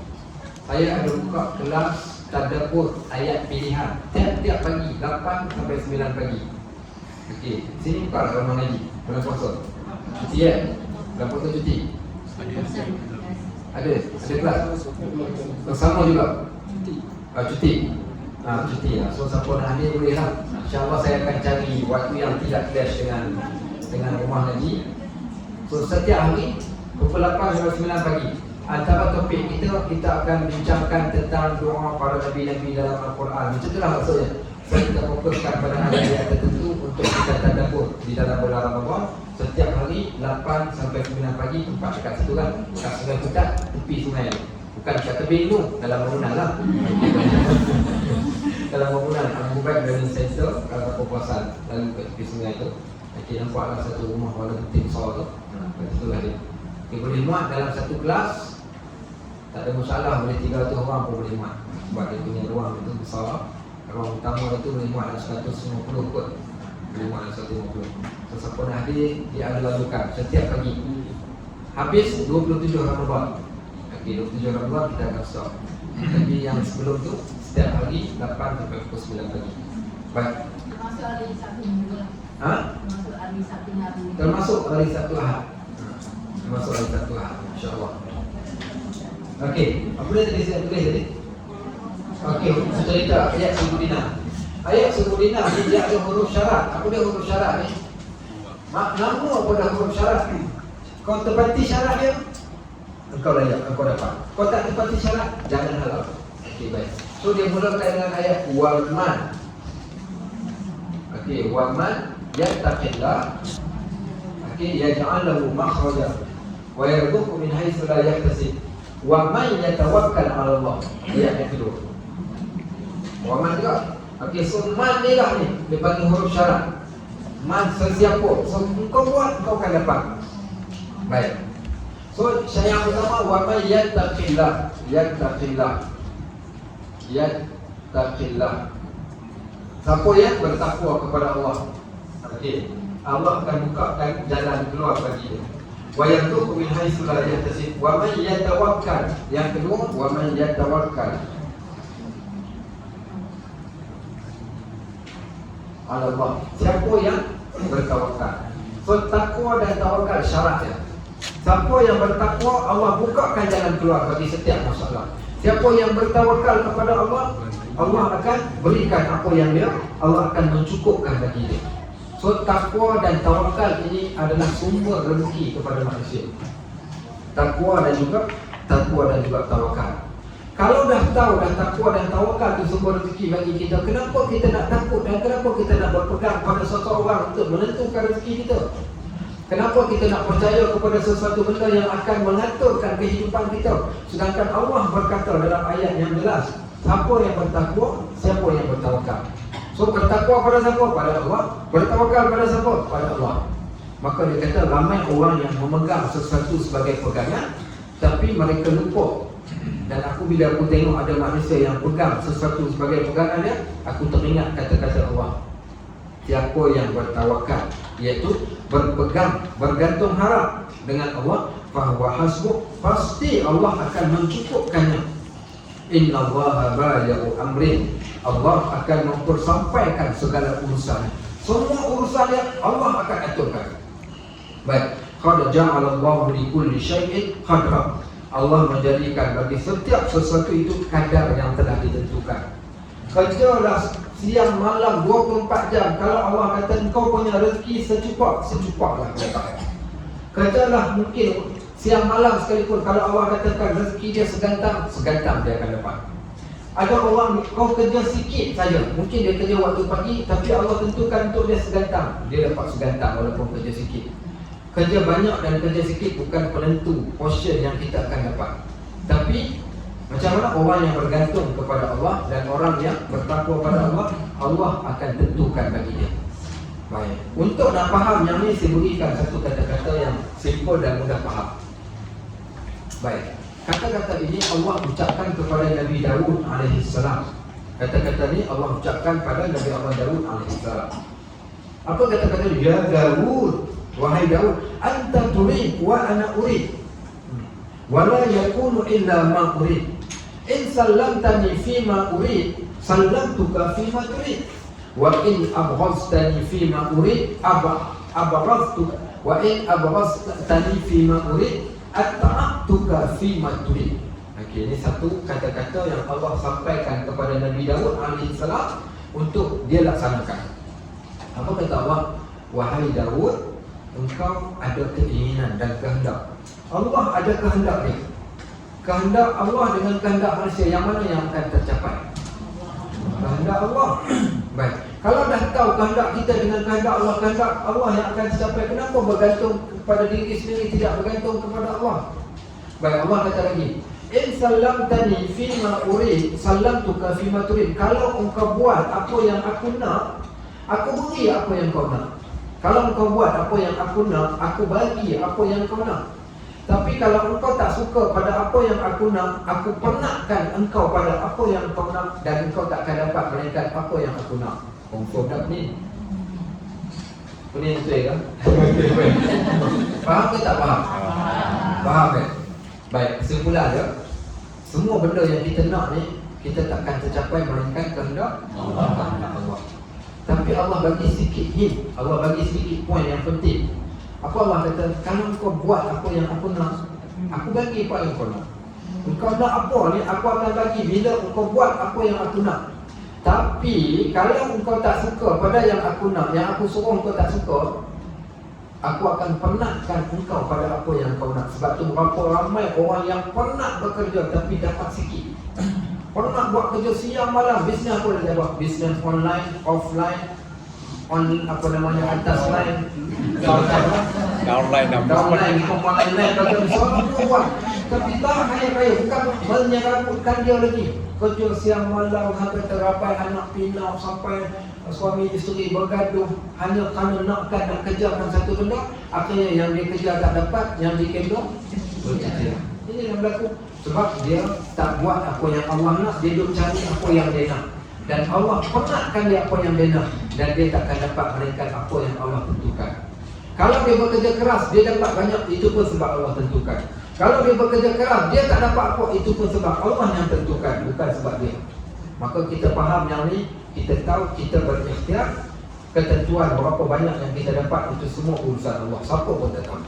saya ada buka kelas tadabbur ayat pilihan tiap-tiap pagi 8 sampai 9 pagi. Okey, sini buka ramai lagi bulan puasa. Cuti bulan puasa cuti. Ada kelas bersama juga. Cuti. Cuti lah. So siapa nak hadir boleh lah. InsyaAllah saya akan cari waktu yang tidak clash dengan rumah lagi. So setiap hari pukul 8 sampai 9 pagi. Antara topik kita akan bincangkan tentang doa para nabi-nabi dalam Al-Quran. Macam itulah maksudnya. Kita fokuskan pada ayat tertentu untuk kita tadabbur di dalam bulan Ramadan. Setiap hari 8 sampai 9 pagi, tempat dekat situ kan. Dekat Sungai Putat, tepi sungai. Bukan dekat tebing tu, dalam bangunan lah. Dalam bangunan Al-Mubarak Learning Center, kalau kepuasan lalu ke tepi sungai tu. Okey, nampaklah satu rumah warna putih besar tu. Itulah dia. Okay, boleh muat dalam satu kelas. Tak ada masalah, boleh 300 orang pun boleh muat. Sebab dia punya ruang itu besar. Ruang utama itu boleh muat dalam 150 kot. Boleh muat dalam 150. So siapa nak hadir, dia ada lalukan setiap pagi. Habis 27 Ramadan. Okey, 27 Ramadan kita akan stop. Tapi yang sebelum tu setiap hari 8 sampai pukul 9 pagi. Baik. Termasuk hari Sabtu juga. Termasuk hari Sabtu hari. Termasuk hari Sabtu Ahad. Termasuk hari Sabtu Ahad, insya-Allah. Okey, apa dia tadi saya tulis tadi? Okey, cerita ayat Subudina. Ayat Subudina dia ada huruf syarat. Apa dia huruf syarat ni? Nama apa dah huruf syarat ni? Kau tepati syarat dia, engkau layak, engkau dapat. Kau tak tepati syarat, jangan halau. Okey, baik. So dia mulakan dengan ayat waman. Okey, waman yattaqillah. Okey, yaj'al lahu makhraja wa yarzuqhu min haitsu la yahtasib. Wa man yatawakkal 'ala Allah. Ayat yang kedua. Wa man juga. Okey, so man ni lah ni dia panggil huruf syarat. Man sesiapa. So kau buat, kau akan dapat. Baik. So saya yang pertama, wa man yattaqillah. Yattaqillah. Yattaqillah. Siapa yang bertakwa kepada Allah? Okey. Allah akan bukakan jalan keluar bagi dia. Wa yarzuqhu min haitsu la yahtasib. Wa man yatawakkal. Yang kedua, wa man yatawakkal 'ala Allah. Siapa yang bertawakal. So takwa dan tawakal syaratnya. Siapa yang bertakwa, Allah bukakan jalan keluar bagi setiap masalah. Siapa yang bertawakal kepada Allah, Allah akan berikan apa yang dia, Allah akan mencukupkan bagi dia. So takwa dan tawakal ini adalah sumber rezeki kepada manusia. Takwa dan juga tawakal. Kalau dah tahu dah takwa dan tawakal itu sumber rezeki bagi kita, kenapa kita nak takut dan kenapa kita nak berpegang pada seseorang untuk menentukan rezeki kita? Kenapa kita nak percaya kepada sesuatu benda yang akan mengaturkan kehidupan kita? Sedangkan Allah berkata dalam ayat yang jelas, siapa yang bertakwa, siapa yang bertawakal. So bertakwa pada siapa? Pada Allah. Bertawakal pada siapa? Pada Allah. Maka dia kata ramai orang yang memegang sesuatu sebagai pegangan, tapi mereka lupa. Dan bila aku tengok ada manusia yang pegang sesuatu sebagai pegangan dia, aku teringat kata-kata Allah. Siapa yang bertawakal, iaitu berpegang, bergantung harap dengan Allah, fahuwa hasbuh, pasti Allah akan mencukupkannya. Innallaha balighu amrin. Allah akan mempersampaikan segala urusan. Semua urusannya Allah akan aturkan. Baik, qad ja'alallahu li kulli syai'in qadra. Allah menjadikan bagi setiap sesuatu itu kadar yang telah ditentukan. Kerjalah siang malam 24 jam. Kalau Allah kata engkau punya rezeki secupaklah kata. Kerjalah mungkin siang malam sekalipun. Kalau Allah katakan rezeki dia segantam dia akan dapat. Ada orang kau kerja sikit saja, mungkin dia kerja waktu pagi, tapi Allah tentukan untuk dia segantam, dia dapat segantam walaupun kerja sikit. Kerja banyak dan kerja sikit bukan penentu portion yang kita akan dapat. Tapi macam mana orang yang bergantung kepada Allah dan orang yang bertakwa pada Allah, Allah akan tentukan bagi dia. Baik. Untuk nak faham yang ni, saya berikan satu kata-kata yang simple dan mudah faham. Baik. Kata-kata ini Allah ucapkan kepada Nabi Daud alaihissalam. Kata-kata ini Allah ucapkan pada Nabi Allah Daud alaihissalam. Apa kata-kata ini? Ya Daud, wahai Daud, anta turid wa ana urid, wala yakunu illa ma urid. In sallamtani fima urid, sallamtuka fima turid. Wa in abghaztani fima urid, abghaztuka. Wa in abghaztani fima urid, ata'atuka fima turid. Okey, ini satu kata-kata yang Allah sampaikan kepada Nabi Daud alaihissalam untuk dia laksanakan. Apa kata Allah? Wahai Daud, engkau ada keinginan dan kehendak. Allah ada kehendak dia. Kehendak Allah dengan kehendak manusia, yang mana yang akan tercapai? Kehendak Allah. Baik. Kalau dah tahu kehendak kita dengan kehendak Allah yang akan tercapai, kenapa bergantung kepada diri sendiri, tidak bergantung kepada Allah? Baik, Allah kata lagi, in sallamtani fima urid, sallamtuka fima turid. Kalau engkau buat apa yang aku nak, aku beri apa yang kau nak. Kalau engkau buat apa yang aku nak, aku bagi apa yang kau nak. Tapi kalau engkau tak suka pada apa yang aku nak, aku penatkan engkau pada apa yang kau nak, dan engkau tak akan dapat melainkan apa yang aku nak. Confirm dah ni. Ini betul kan? Faham ke tak faham? Faham kan? Baik, kesimpulan dia, semua benda yang kita nak ni, kita takkan tercapai melainkan kehendak Allah. Tapi Allah bagi sikit hint, Allah bagi sikit poin yang penting. Apa Allah kata? Kalau kau buat apa yang aku nak, aku bagi apa yang kau nak. Engkau nak apa ni, aku akan bagi bila engkau buat apa yang aku nak. Tapi kalau engkau tak suka pada yang aku nak, yang aku suruh engkau tak suka, aku akan penatkan engkau pada apa yang kau nak. Sebab tu berapa ramai orang yang penat bekerja tapi dapat sikit. Penat buat kerja siang malam, bisnes apa dia buat? Bisnes online, offline, on apa namanya, atas line, downline, bagaimana semua buat. Tapi tak kaya-kaya, bukan menyerabutkan dia lagi. Kerja siang malam sampai terapai anak pinau, sampai suami isteri bergaduh hanya kerana nak kejarkan satu benda. Akhirnya yang dia kejar tak dapat, yang dikendong bercerai. Ini yang berlaku sebab dia tak buat apa yang Allah nak, dia duk cari apa yang dia nak. Dan Allah penatkan dia apa yang dia nak, dan dia takkan dapat melainkan apa yang Allah tentukan. Kalau dia bekerja keras, dia dapat banyak, itu pun sebab Allah tentukan. Kalau dia bekerja keras, dia tak dapat apa, itu pun sebab Allah yang tentukan, bukan sebab dia. Maka kita faham yang ni, kita tahu kita berikhtiar. Ketentuan berapa banyak yang kita dapat, itu semua urusan Allah. Siapa pun tak tahu.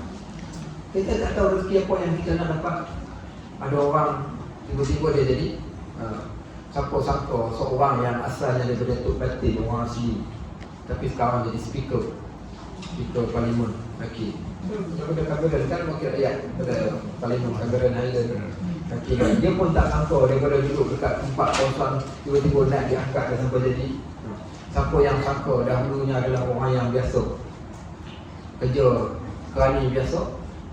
Kita tak tahu rezeki apa yang kita nak dapat. Ada orang tiba-tiba dia jadi siapa-siapa seorang yang asalnya daripada Tok Batin, orang asli, tapi sekarang jadi speaker parlimen. Okey. Daripada Kabiran kan wakil rakyat pada parlimen Kabiran Highland. Okey. Dia pun tak sangka daripada duduk dekat tempat kosong tiba-tiba naik diangkat dan sampai jadi. Siapa yang sangka dahulunya adalah orang yang biasa, kerja kerani biasa,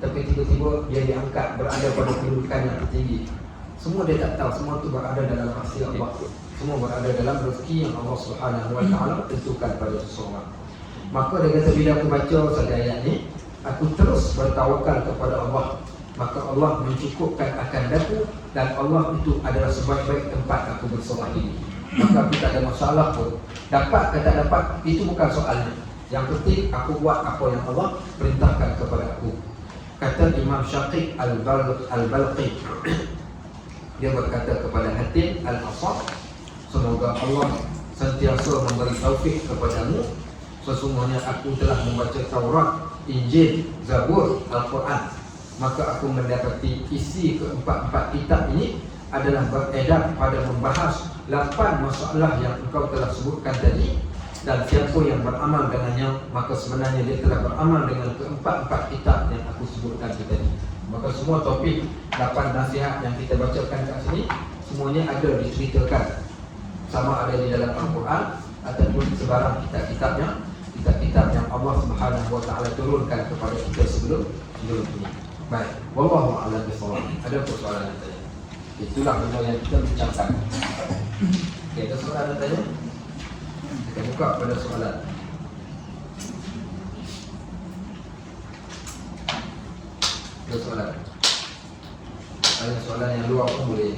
tapi tiba-tiba dia diangkat berada pada kedudukan yang tertinggi. Semua dia tak tahu, semua tu berada dalam rahsia Allah. Semua berada dalam rezeki yang Allah Subhanahu Wa Taala tentukan pada seseorang. Maka dia kata, bila aku baca satu ayat ni, aku terus bertawakal kepada Allah. Maka Allah mencukupkan akan aku, dan Allah itu adalah sebaik-baik tempat aku berserah diri. Maka aku tak ada masalah pun. Dapat ke tak dapat, itu bukan soalnya. Yang penting aku buat apa yang Allah perintahkan kepada aku. Kata Imam Syaqiq Al-Balqi, dia berkata kepada Hatim Al-Asaf, semoga Allah sentiasa memberi taufik kepadamu. Sesungguhnya aku telah membaca Taurat, Injil, Zabur, Al-Quran. Maka aku mendapati isi keempat-empat kitab ini adalah beredar pada membahas 8 masalah yang engkau telah sebutkan tadi, dan siapa yang beramal dengannya maka sebenarnya dia telah beramal dengan keempat-empat kitab yang aku sebutkan tadi. Maka semua topik 8 nasihat yang kita bacakan kat sini semuanya ada diceritakan, sama ada di dalam Al-Quran ataupun sebarang kitab-kitabnya, kitab-kitab yang Allah Subhanahu Wa Taala turunkan kepada kita sebelum ini. Baik, wallahu a'lam bishawab. Ada persoalan yang tanya? Itulah benda yang kita bincangkan. Okey, ada soalan yang tanya? Kita buka pada soalan. Ada soalan? Ada soalan yang luar pun boleh.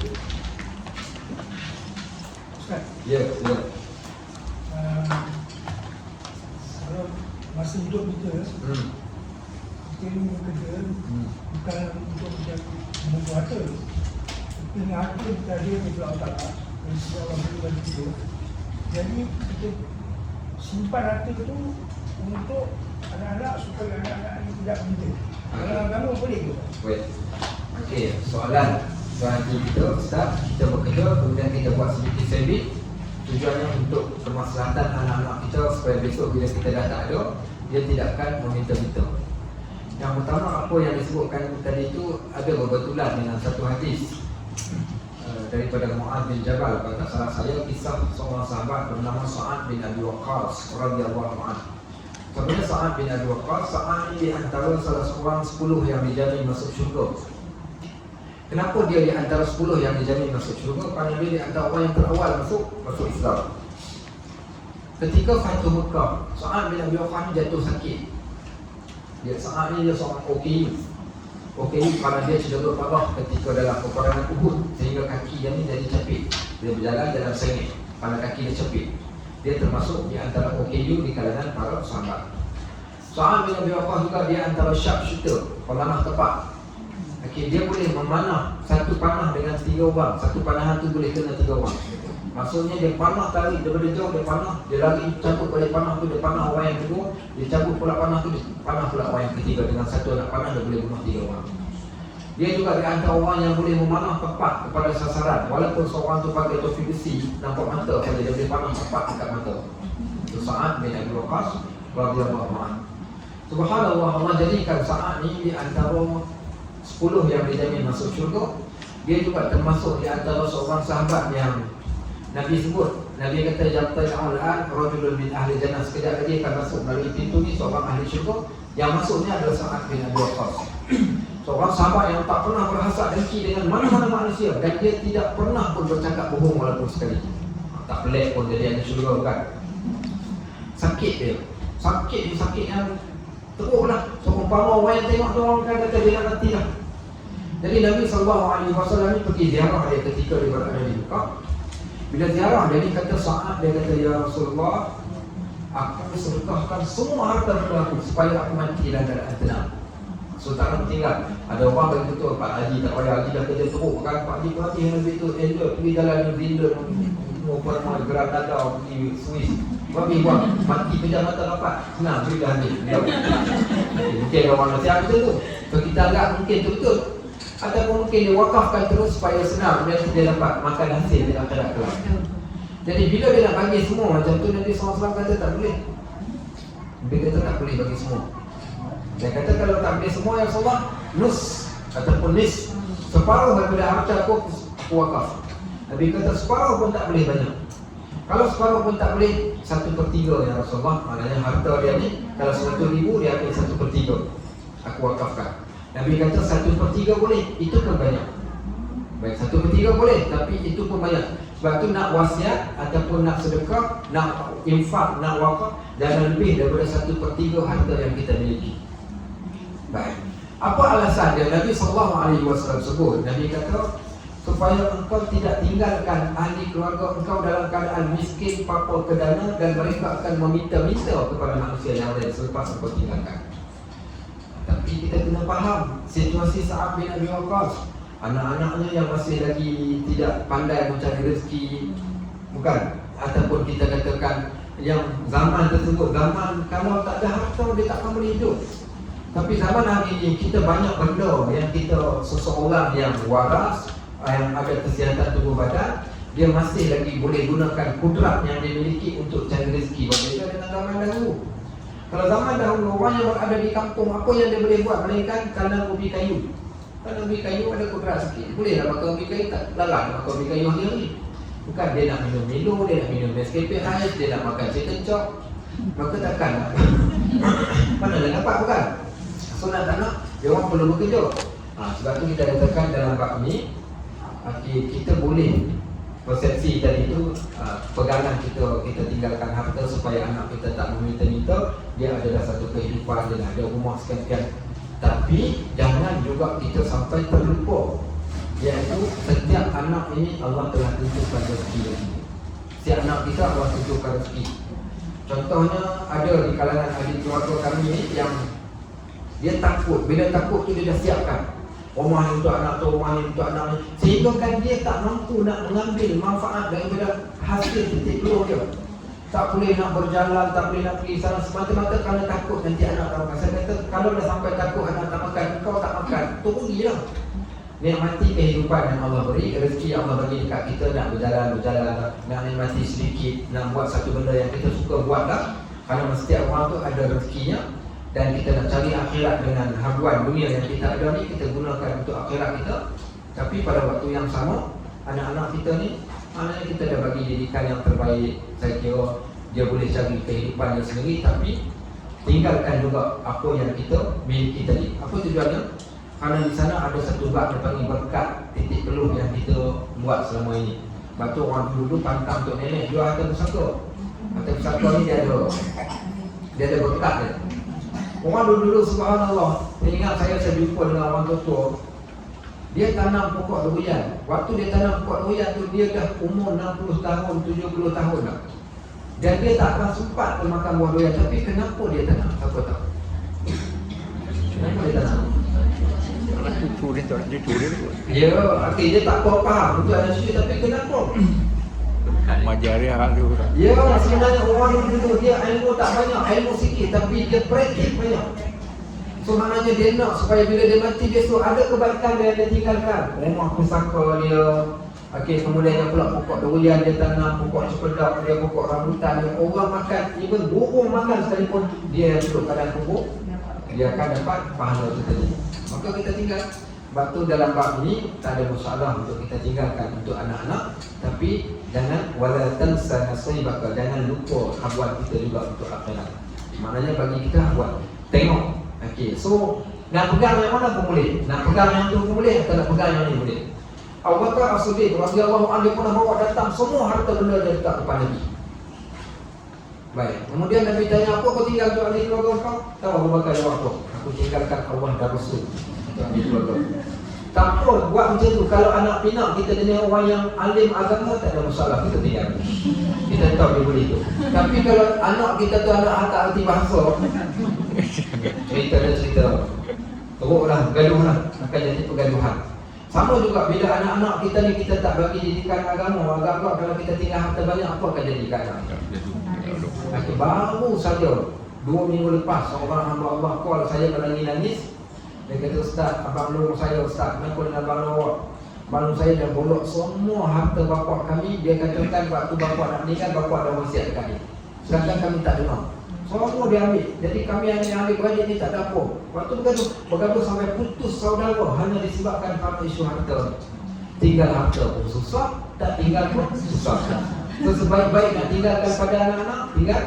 Ustaz, Ya, ya. kalau masa hidup kita, kita ni bekerja bukan untuk menjadi membantu harta. Tapi ni harta kita ada kepada Allah Ta'ala, dan semua orang beri bagi kita. Jadi kita simpan harta tu untuk anak-anak, supaya anak-anak ni tidak minta. Kalau agama boleh ke? Wait. Okey, soalan bagi kita, Ustaz, kita bekerja, kemudian kita buat sedikit saving. Tujuannya untuk kemaslahatan anak-anak kita supaya besok bila kita dah tak ada, dia tidak akan meminta-minta. Yang pertama, apa yang disebutkan tadi itu ada berbetulan dengan satu hadis daripada Mu'adz bin Jabal. Kalau tak salah saya, kisah seorang sahabat bernama Sa'ad bin Abi Waqqas radhiyallahu anhu. Sebenarnya Sa'ad bin Abi Waqqas, Sa'ad ini di antara salah seorang 10 yang dijamin masuk syurga. Kenapa dia di antara 10 yang dijamin masuk syurga? Kerana dia di antara orang yang terawal masuk Islam. Ketika Fathu Mekah, Sa'ad bin Abi Waqqas jatuh sakit. Sa'ad ni dia seorang OKU kerana dia cedera parah ketika dalam peperangan Uhud, sehingga kaki dia ni jadi capit. Dia berjalan dalam sengit kerana kaki dia capit. Dia termasuk di antara OKU di kalangan para sahabat. Sa'ad bin Abi Waqqas juga di antara sharpshooter, pemanah tepat. Okay, dia boleh memanah satu panah dengan 3 orang. Satu panahan tu boleh kena 3 orang. Maksudnya dia panah tarik daripada jauh, dia panah, dia lari cabut balik panah tu, dia panah orang yang kedua, dia cabut pula panah tu, dia panah pula orang yang ketiga. Dengan satu anak panah dia boleh bunuh 3 orang. Dia juga di antara orang yang boleh memanah tepat kepada sasaran. Walaupun seorang tu pakai topi besi, nampak mata pada dia boleh panah tepat dekat mata. Itu Sa'ad bin Abi Waqqas radhiyallahu anhu. Subhanallah, Allah jadikan Sa'ad ni di antara 10 yang dijamin masuk syurga. Dia juga termasuk di antara seorang sahabat yang Nabi sebut. Nabi kata jabta'ul an rajulun min ahli jannah, sekejap lagi akan masuk melalui pintu ni seorang ahli syurga. Yang masuknya adalah Sa'ad bin Abi Waqqas, seorang sahabat yang tak pernah berhasad dengki dengan mana-mana manusia, dan dia tidak pernah pun bercakap bohong walaupun sekali. Tak pelik pun jadi ahli syurga kan. Sakit dia, sakit yang teruk lah. Seumpama orang yang tengok tu orang kan kata dia nak mati lah. Jadi Nabi SAW ni pergi ziarah dia ketika dia berada di Mekah. Bila ziarah dia ni kata Sa'ad, dia kata, ya Rasulullah, aku sedekahkan semua harta benda aku supaya aku mati dalam keadaan tenang. So tak nak tinggal. Ada orang bagi betul, Pak Haji tak payah, Haji dah kerja teruk kan, Pak Haji mati yang lebih tu, pergi jalan New Zealand, mau gerak dada, pergi Swiss. Babi buat, mati pejam mata dapat, senang, beri dah habis. Mungkin orang masih ada tu. So kita agak mungkin tu betul. Ataupun mungkin dia wakafkan terus supaya senang, dan dia dapat makan hasil di akhirat kelak. Jadi bila dia nak bagi semua macam tu, Nabi SAW kata tak boleh. Dia kata tak boleh bagi semua. Dia kata kalau tak boleh semua, ya Rasulullah, nus ataupun nis, separuh daripada harta aku wakaf. Nabi kata separuh pun tak boleh banyak. Kalau separuh pun tak boleh, 1/3 ya Rasulullah. Maknanya harta dia ni, kalau 100,000 dia ambil 1/3, aku wakafkan. Nabi kata 1/3 boleh, itu pun banyak. Baik, 1/3 boleh, tapi itu pun banyak. Sebab tu nak wasiat ataupun nak sedekah, nak infak, nak wakaf, jangan lebih daripada 1/3 harta yang kita miliki. Baik, apa alasan dia? Nabi SAW sebut, Nabi kata supaya engkau tidak tinggalkan ahli keluarga engkau dalam keadaan miskin, papa kedana, dan mereka akan meminta-minta kepada manusia yang lain selepas engkau tinggalkan. Tapi kita kena faham situasi Sa'ad bin Abi Waqqas. Anak-anaknya yang masih lagi tidak pandai mencari rezeki, bukan? Ataupun kita katakan yang zaman tersebut, zaman kalau tak ada harta dia takkan boleh hidup. Tapi zaman hari ini kita banyak benda yang kita, seseorang yang waras yang ada kesihatan tubuh badan, dia masih lagi boleh gunakan kudrat yang dia miliki untuk cari rezeki. Berbeza dengan zaman dahulu. Kalau zaman dahulu orang yang berada di kampung, apa yang dia boleh buat melainkan kandang ubi kayu. Kandang ubi kayu ada kudrat sikit. Boleh lah makan ubi kayu, tak lalat makan ubi kayu hari-hari. Bukan dia nak minum Milo, dia nak minum Nescafe Ice, dia nak makan chicken chop, maka takkan mana dia dapat, bukan? So nak tak nak, dia orang perlu bekerja. Sebab tu kita katakan dalam bab ni, kita boleh persepsi tadi tu, pegangan kita tinggalkan harta supaya anak kita tak meminta-minta. Dia adalah satu kehidupan, dia ada rumah sekian-sekian. Tapi jangan juga kita sampai terlupa, iaitu setiap anak ini Allah telah tentukan rezeki lagi. Setiap anak kita Allah tentukan rezeki. Contohnya ada di kalangan ahli keluarga kami ni yang dia takut, bila takut tu dia dah siapkan rumah ni untuk anak tu, rumah ni untuk anak ni, sehingga kan dia tak mampu nak mengambil manfaat daripada hasil titik keluar dia. Tak boleh nak berjalan, tak boleh nak pergi sana semata-mata kerana takut nanti anak tak makan. Saya kata kalau dah sampai takut anak tak makan, kau tak makan, tu rugi lah. Nikmati kehidupan yang Allah beri, rezeki yang Allah bagi dekat kita, nak berjalan, nak nikmati sedikit, nak buat satu benda yang kita suka buat lah. Kerana setiap orang tu ada rezekinya, dan kita nak cari akhirat dengan habuan dunia yang kita ada ni, kita gunakan untuk akhirat kita. Tapi pada waktu yang sama, anak-anak kita ni, maknanya kita dah bagi didikan yang terbaik. Saya kira dia boleh cari kehidupannya sendiri, tapi tinggalkan juga apa yang kita miliki tadi. Apa tujuannya? Kerana di sana ada satu bab yang panggil berkat, titik keluh yang kita buat selama ini. Sebab tu orang dulu pantang untuk nenek jual harta pusaka. Harta pusaka ni dia ada berkat dia. Orang dulu subhanallah, saya ingat saya jumpa dengan orang tua. Dia tanam pokok durian. Waktu dia tanam pokok durian tu, dia dah umur 60 tahun, 70 tahun dah. Dan dia tak akan sempat makan buah durian. Tapi kenapa dia tanam? Siapa tahu? Kenapa dia tanam? Anak cucu dia tak nak cucu dia tu. Ya, akhirnya dia tak faham untuk anak cucu, tapi kenapa? Majari hal tu. Ya, sebenarnya orang dulu dia ilmu tak banyak, ilmu sikit, tapi dia praktik banyak. So maknanya dia nak supaya bila dia mati besok ada kebaikan yang dia tinggalkan. Rumah pusaka dia, kemudian pula pokok durian dia tanam, pokok cempedak dia, pokok rambutan dia. Orang makan, even burung makan sekalipun dia duduk pada kubur, dia akan dapat pahala itu tadi. Maka kita tinggal. Sebab tu dalam bab ni tak ada masalah untuk kita tinggalkan untuk anak-anak. Tapi jangan wala tansa nasibaka, jangan lupa habuan kita juga untuk akhirat. Maknanya bagi kita habuan. Tengok. So nak pegang yang mana pun boleh. Nak pegang yang tu pun boleh, atau nak pegang yang ni boleh. Abu Bakar As-Siddiq radhiyallahu anhu pernah bawa datang semua harta benda dia letak depan Nabi. Baik. Kemudian Nabi tanya, apa kau tinggal untuk ahli keluarga kau? Tahu Abu Bakar jawab apa? Aku tinggalkan Allah dan Rasul. Tak apa buat macam tu. Kalau anak pinak kita dengan orang yang alim agama, tak ada masalah, kita tinggal. Kita tahu dia boleh tu. Tapi kalau anak kita tu anak tak arti bahasa, cerita dan cerita, teruklah, gaduhlah, akan jadi pergaduhan. Sama juga bila anak-anak kita ni kita tak bagi didikan agama, agak-agak kalau kita tinggal harta banyak, apa akan jadi kat anak? Baru saja 2 minggu lepas seorang hamba Allah call saya menangis. Dia kata, Ustaz, abang long saya, Ustaz, kenapa dengan abang long? Abang saya dah bolok semua harta bapa kami. Dia katakan waktu bapa nak meninggal, bapa dah wasiat kami. Sedangkan kami tak dengar. Semua dia ambil. Jadi kami hanya ambil beradik ni tak ada apa. Waktu bergaduh sampai putus saudara hanya disebabkan kerana isu harta. Tinggal harta pun susah, tak tinggal pun susah. So sebaik-baik nak tinggalkan pada anak-anak, tinggal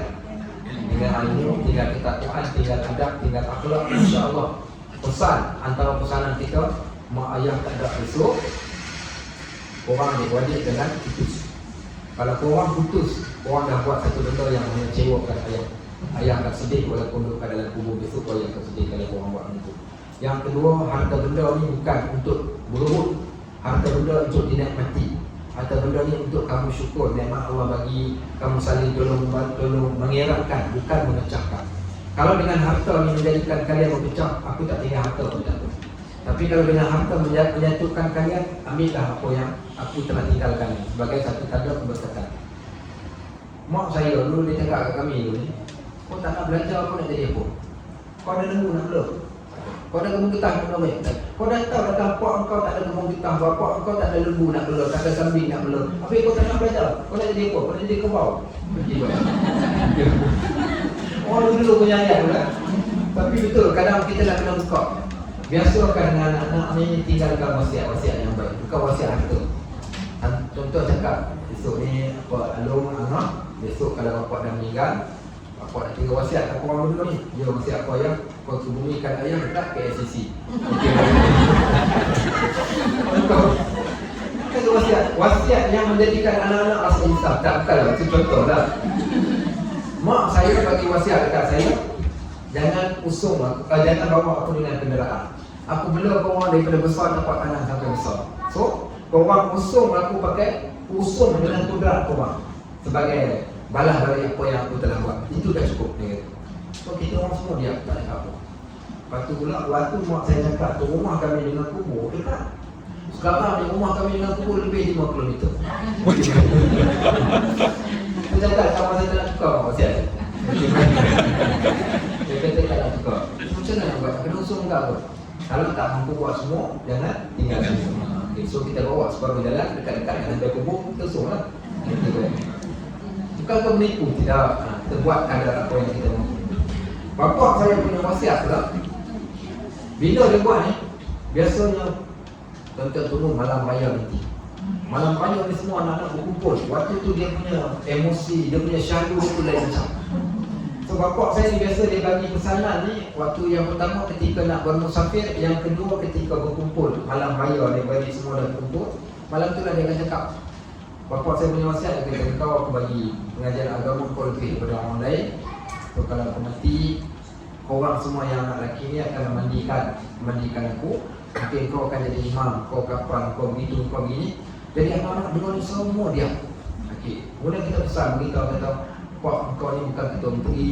ilmu, tinggal ketakwaan, tinggal adab, tinggal akhlak, insya-Allah. Pesan antara pesanan kita, mak ayah tak ada esok, orang adik-adik dengan putus. Kalau korang putus, korang dah buat satu benda yang mengecewakan ayah. Ayah akan sedih walaupun duduk dalam kubur besok, ayah akan sedih kalau korang buat itu. Yang kedua, harta benda ni bukan untuk berebut. Harta benda untuk dinikmati. Harta benda ni untuk kamu syukur nikmat Allah bagi, kamu saling tolong mengeratkan, bukan memecahkan. Kalau dengan harta ni menjadikan kalian berpecah, aku tak tinggal harta pun tak apa. Tapi kalau dengan harta menyatukan kalian, ambillah apa yang aku telah tinggalkan ni sebagai satu tanda keberkatan. Mak saya dulu dia cakap kat kami dulu ni, kau tak nak belajar, kau nak jadi apa? Kau ada nemu nak belum? Kau ada kebun getah pun nama kita. Kau dah tahu datang pak engkau tak ada kebun getah, bapak engkau tak ada lembu nak belur, tak ada kambing nak belur. Apa yang kau tak nak belajar? Kau nak jadi apa? Kau nak jadi kebau. Orang dulu punya ayat kan. Tapi betul kadang kita nak kena buka. Biasakan dengan anak-anak ni tinggalkan wasiat-wasiat yang baik. Bukan wasiat harta. Contoh cakap esok ni apa alung anak, besok kalau bapak dah meninggal, bapak nak tinggal wasiat tak orang dulu ni. Dia wasiat apa ayah? Kau kebumikan ayah letak ke SCC. Contoh. Kan wasiat yang menjadikan anak-anak rasa insaf. Tak bukanlah, itu contoh lah. Mak saya bagi wasiat dekat saya, jangan usung aku, jangan bawa aku dengan kenderaan. Aku bela korang daripada besar tempat kanan sampai besar. So, korang usung aku pakai usung dengan kudrat korang sebagai balas balik apa yang aku telah buat. Itu dah cukup dia kata. So kita orang semua dia tak ada apa. Lepas tu pula waktu mak saya cakap tu rumah kami dengan kubur dekat. Sekarang ni rumah kami dengan kubur lebih 5 km. Saya cakap sama saya tak nak tukar wasiat. Dia kata tak nak tukar. Macam mana nak buat? Kena usung enggak apa? Kalau tak mampu buat semua, jangan tinggal semua. Okay, so kita bawa separuh jalan dekat-dekat dengan sampai kubur, kita usung lah. Bukan kau menipu, tidak. Kita buat kadar apa yang kita mampu. Bapak saya punya wasiat pula. Bila dia buat ni, biasanya tuan-tuan tunggu malam raya nanti. Malam raya ni semua anak-anak berkumpul. Waktu tu dia punya emosi, dia punya syahdu tu lain macam. So bapak saya ni biasa dia bagi pesanan ni waktu yang pertama ketika nak bermusafir, yang kedua ketika berkumpul. Malam raya dia bagi semua dah berkumpul. Malam tu lah dia akan cakap. Bapak saya punya wasiat dia kata, kau aku bagi pengajaran agama kau lebih daripada orang lain. So kalau aku mati, korang semua yang anak lelaki ni akan memandikan aku. Mungkin kau akan jadi imam, kau kapal, kau begitu, kau begini. Jadi anak-anak dengar ni semua dia. Okey, kemudian kita pesan beritahu kata, Pak engkau ni bukan ketua menteri.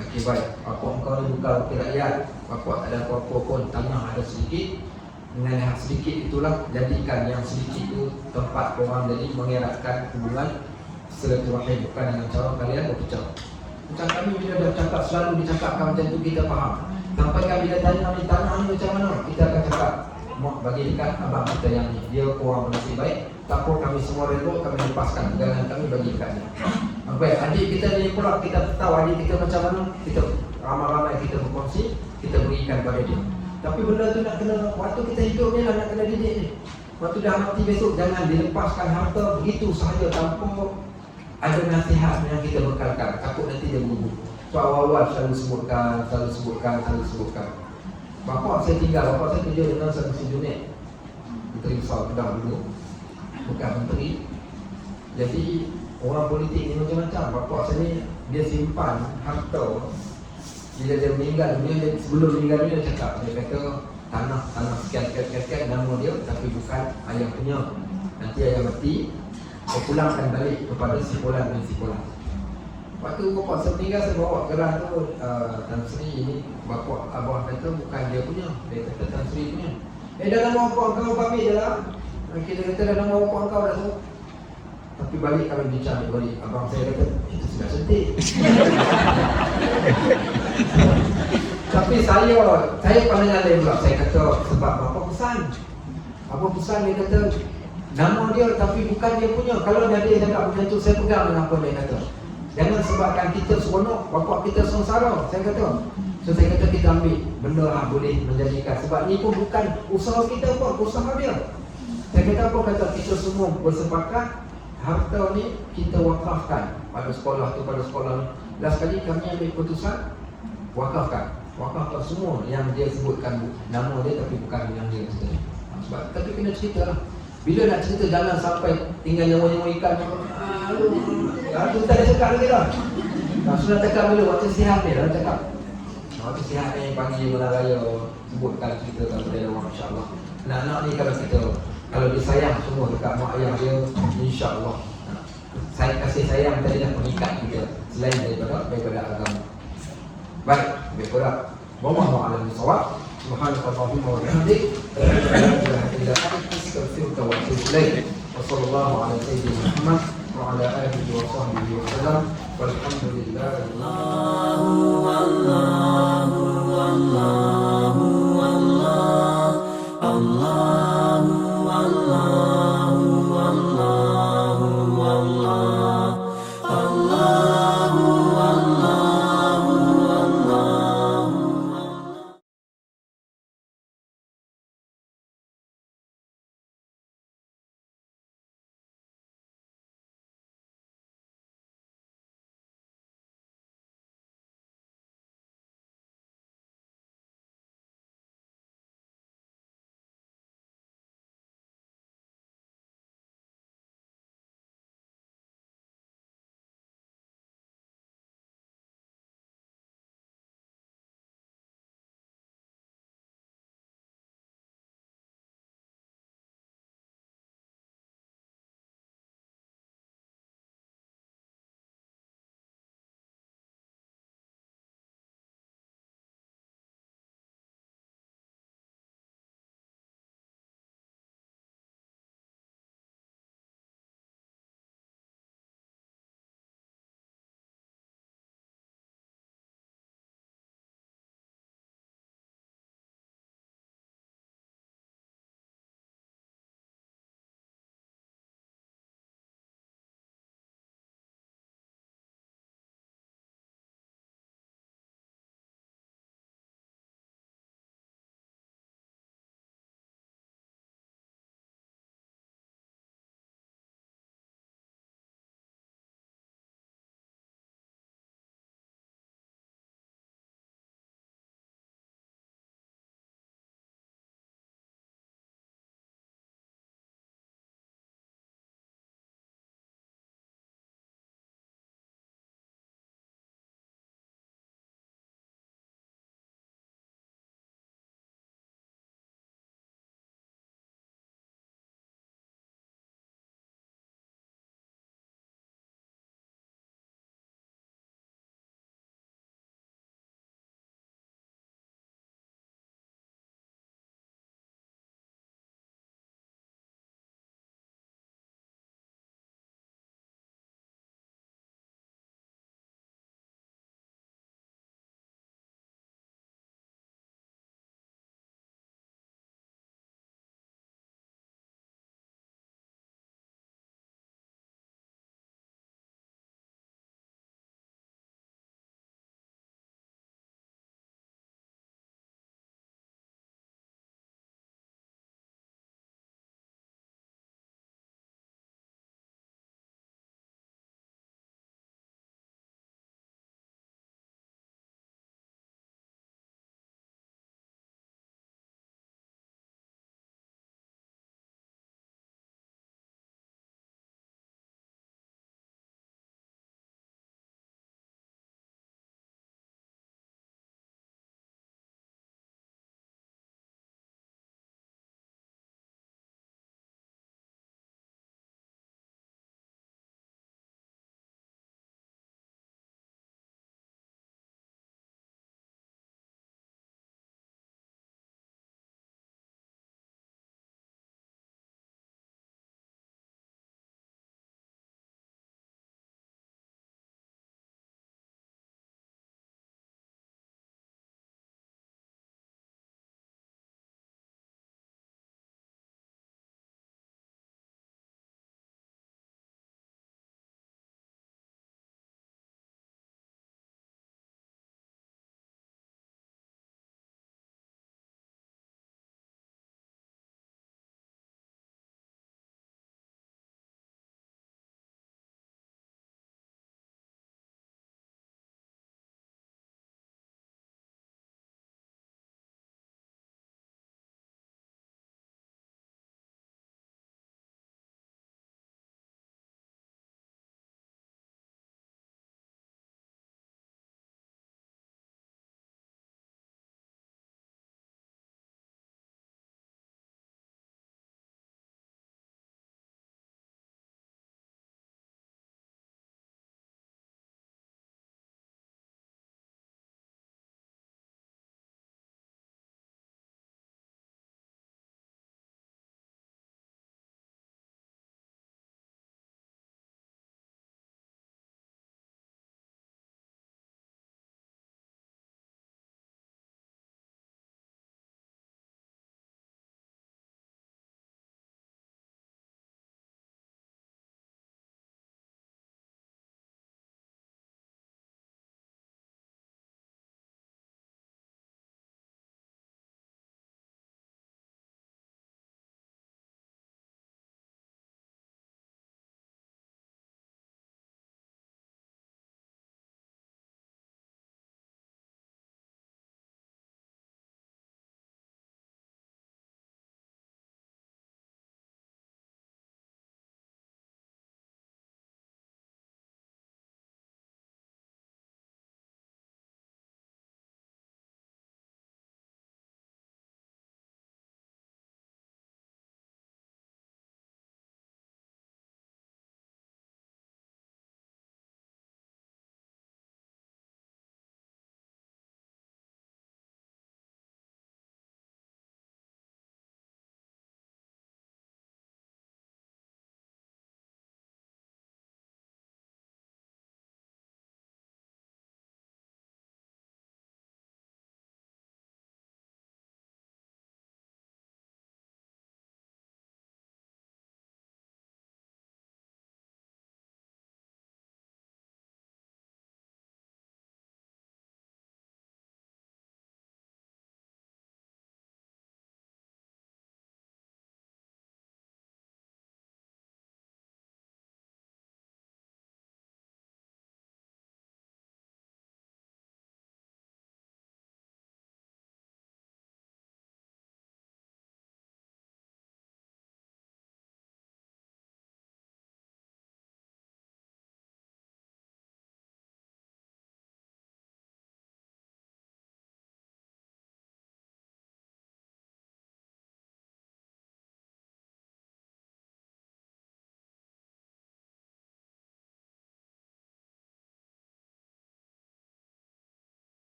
Okey baik, Pak engkau ni bukan wakil rakyat. Bapak tak ada apa-apa pun, tanah ada sedikit. Dengan yang sedikit itulah jadikan yang sedikit itu tempat korang jadi mengeratkan hubungan silaturahim, bukan dengan cara kalian berpecah. Macam kami bila dah cakap, selalu dicakapkan macam tu kita faham. Sampai kan bila tanya ni tanah ni macam mana, kita akan cakap mak bagi dekat abang kita yang ni, dia orang bernasib baik. Tak apa kami semua rela, kami lepaskan pegangan kami bagi dekat dia. Baik, adik kita ni pula kita tahu adik kita macam mana, kita ramai-ramai kita berkongsi, kita berikan pada dia. Tapi benda tu nak kena, waktu kita hidup ni lah nak kena didik ni. Waktu dah mati besok jangan dilepaskan harta begitu sahaja tanpa ada nasihat yang kita bekalkan. Takut nanti dia berubah. So awal-awal selalu sebutkan. Bapak saya tinggal, bapak saya kerja dengan Sanusi Junaid, Menteri Besar Kedah dulu. Bukan menteri. Jadi orang politik ni macam-macam. Bapak saya ni dia simpan harta. Bila dia meninggal dunia, sebelum meninggal dunia dia cakap, dia kata tanah sekian nama dia, tapi bukan ayah punya. Nanti ayah mati, saya pulangkan balik kepada si Polan dan si Polan. Waktu bapak saya meninggal, saya bawa gerak tu, Tan Sri ini bapak abah kata bukan dia punya. Dia kata Tan Sri punya. Dah nama bapak kau ambil je lah. Kita kata dah nama bapak kau dah tu. Tapi balik kami bincang balik, abang saya kata itu sudah cantik. Tapi saya pandangan lain pula. Saya kata sebab bapa pesan. Apa pesan dia kata nama dia tapi bukan dia punya. Kalau dia cakap macam tu, saya pegang dengan apa dia kata. Jangan sebabkan kita seronok, bapa kita sengsara. Saya kata. So saya kata kita ambil benda lah boleh menjadikan. Sebab ni pun bukan usaha kita pun, usaha dia. Saya kata apa kata kita semua bersepakat harta ni kita wakafkan pada sekolah tu, pada sekolah ni. Last kali kami ambil keputusan wakafkan semua yang dia sebutkan nama dia tapi bukan yang dia cerita. Sebab tapi kena cerita lah. Bila nak cerita jangan sampai tinggal nyawa-nyawa ikan. Aduh tak ada cakap lagi dah. Sudah cakap bila waktu sihat ni dah cakap. Waktu sihat ni panggil Malam Raya, sebutkan cerita kepada dia orang, insya-Allah. Anak-anak ni kalau disayang semua dekat mak ayah dia, insya-Allah. Saya kasih sayang tadi dah mengikat kita selain daripada agama. Baik, lebih kurang. Wallahu a'lam bishawab. Subhanallahumma wa bihamdik, la ilaha illa anta, astaghfiruka wa atubu ilaik. Wassallallahu ala sayyidina Muhammad wa ala alihi wa sahbihi wa sallam. Walhamdulillah.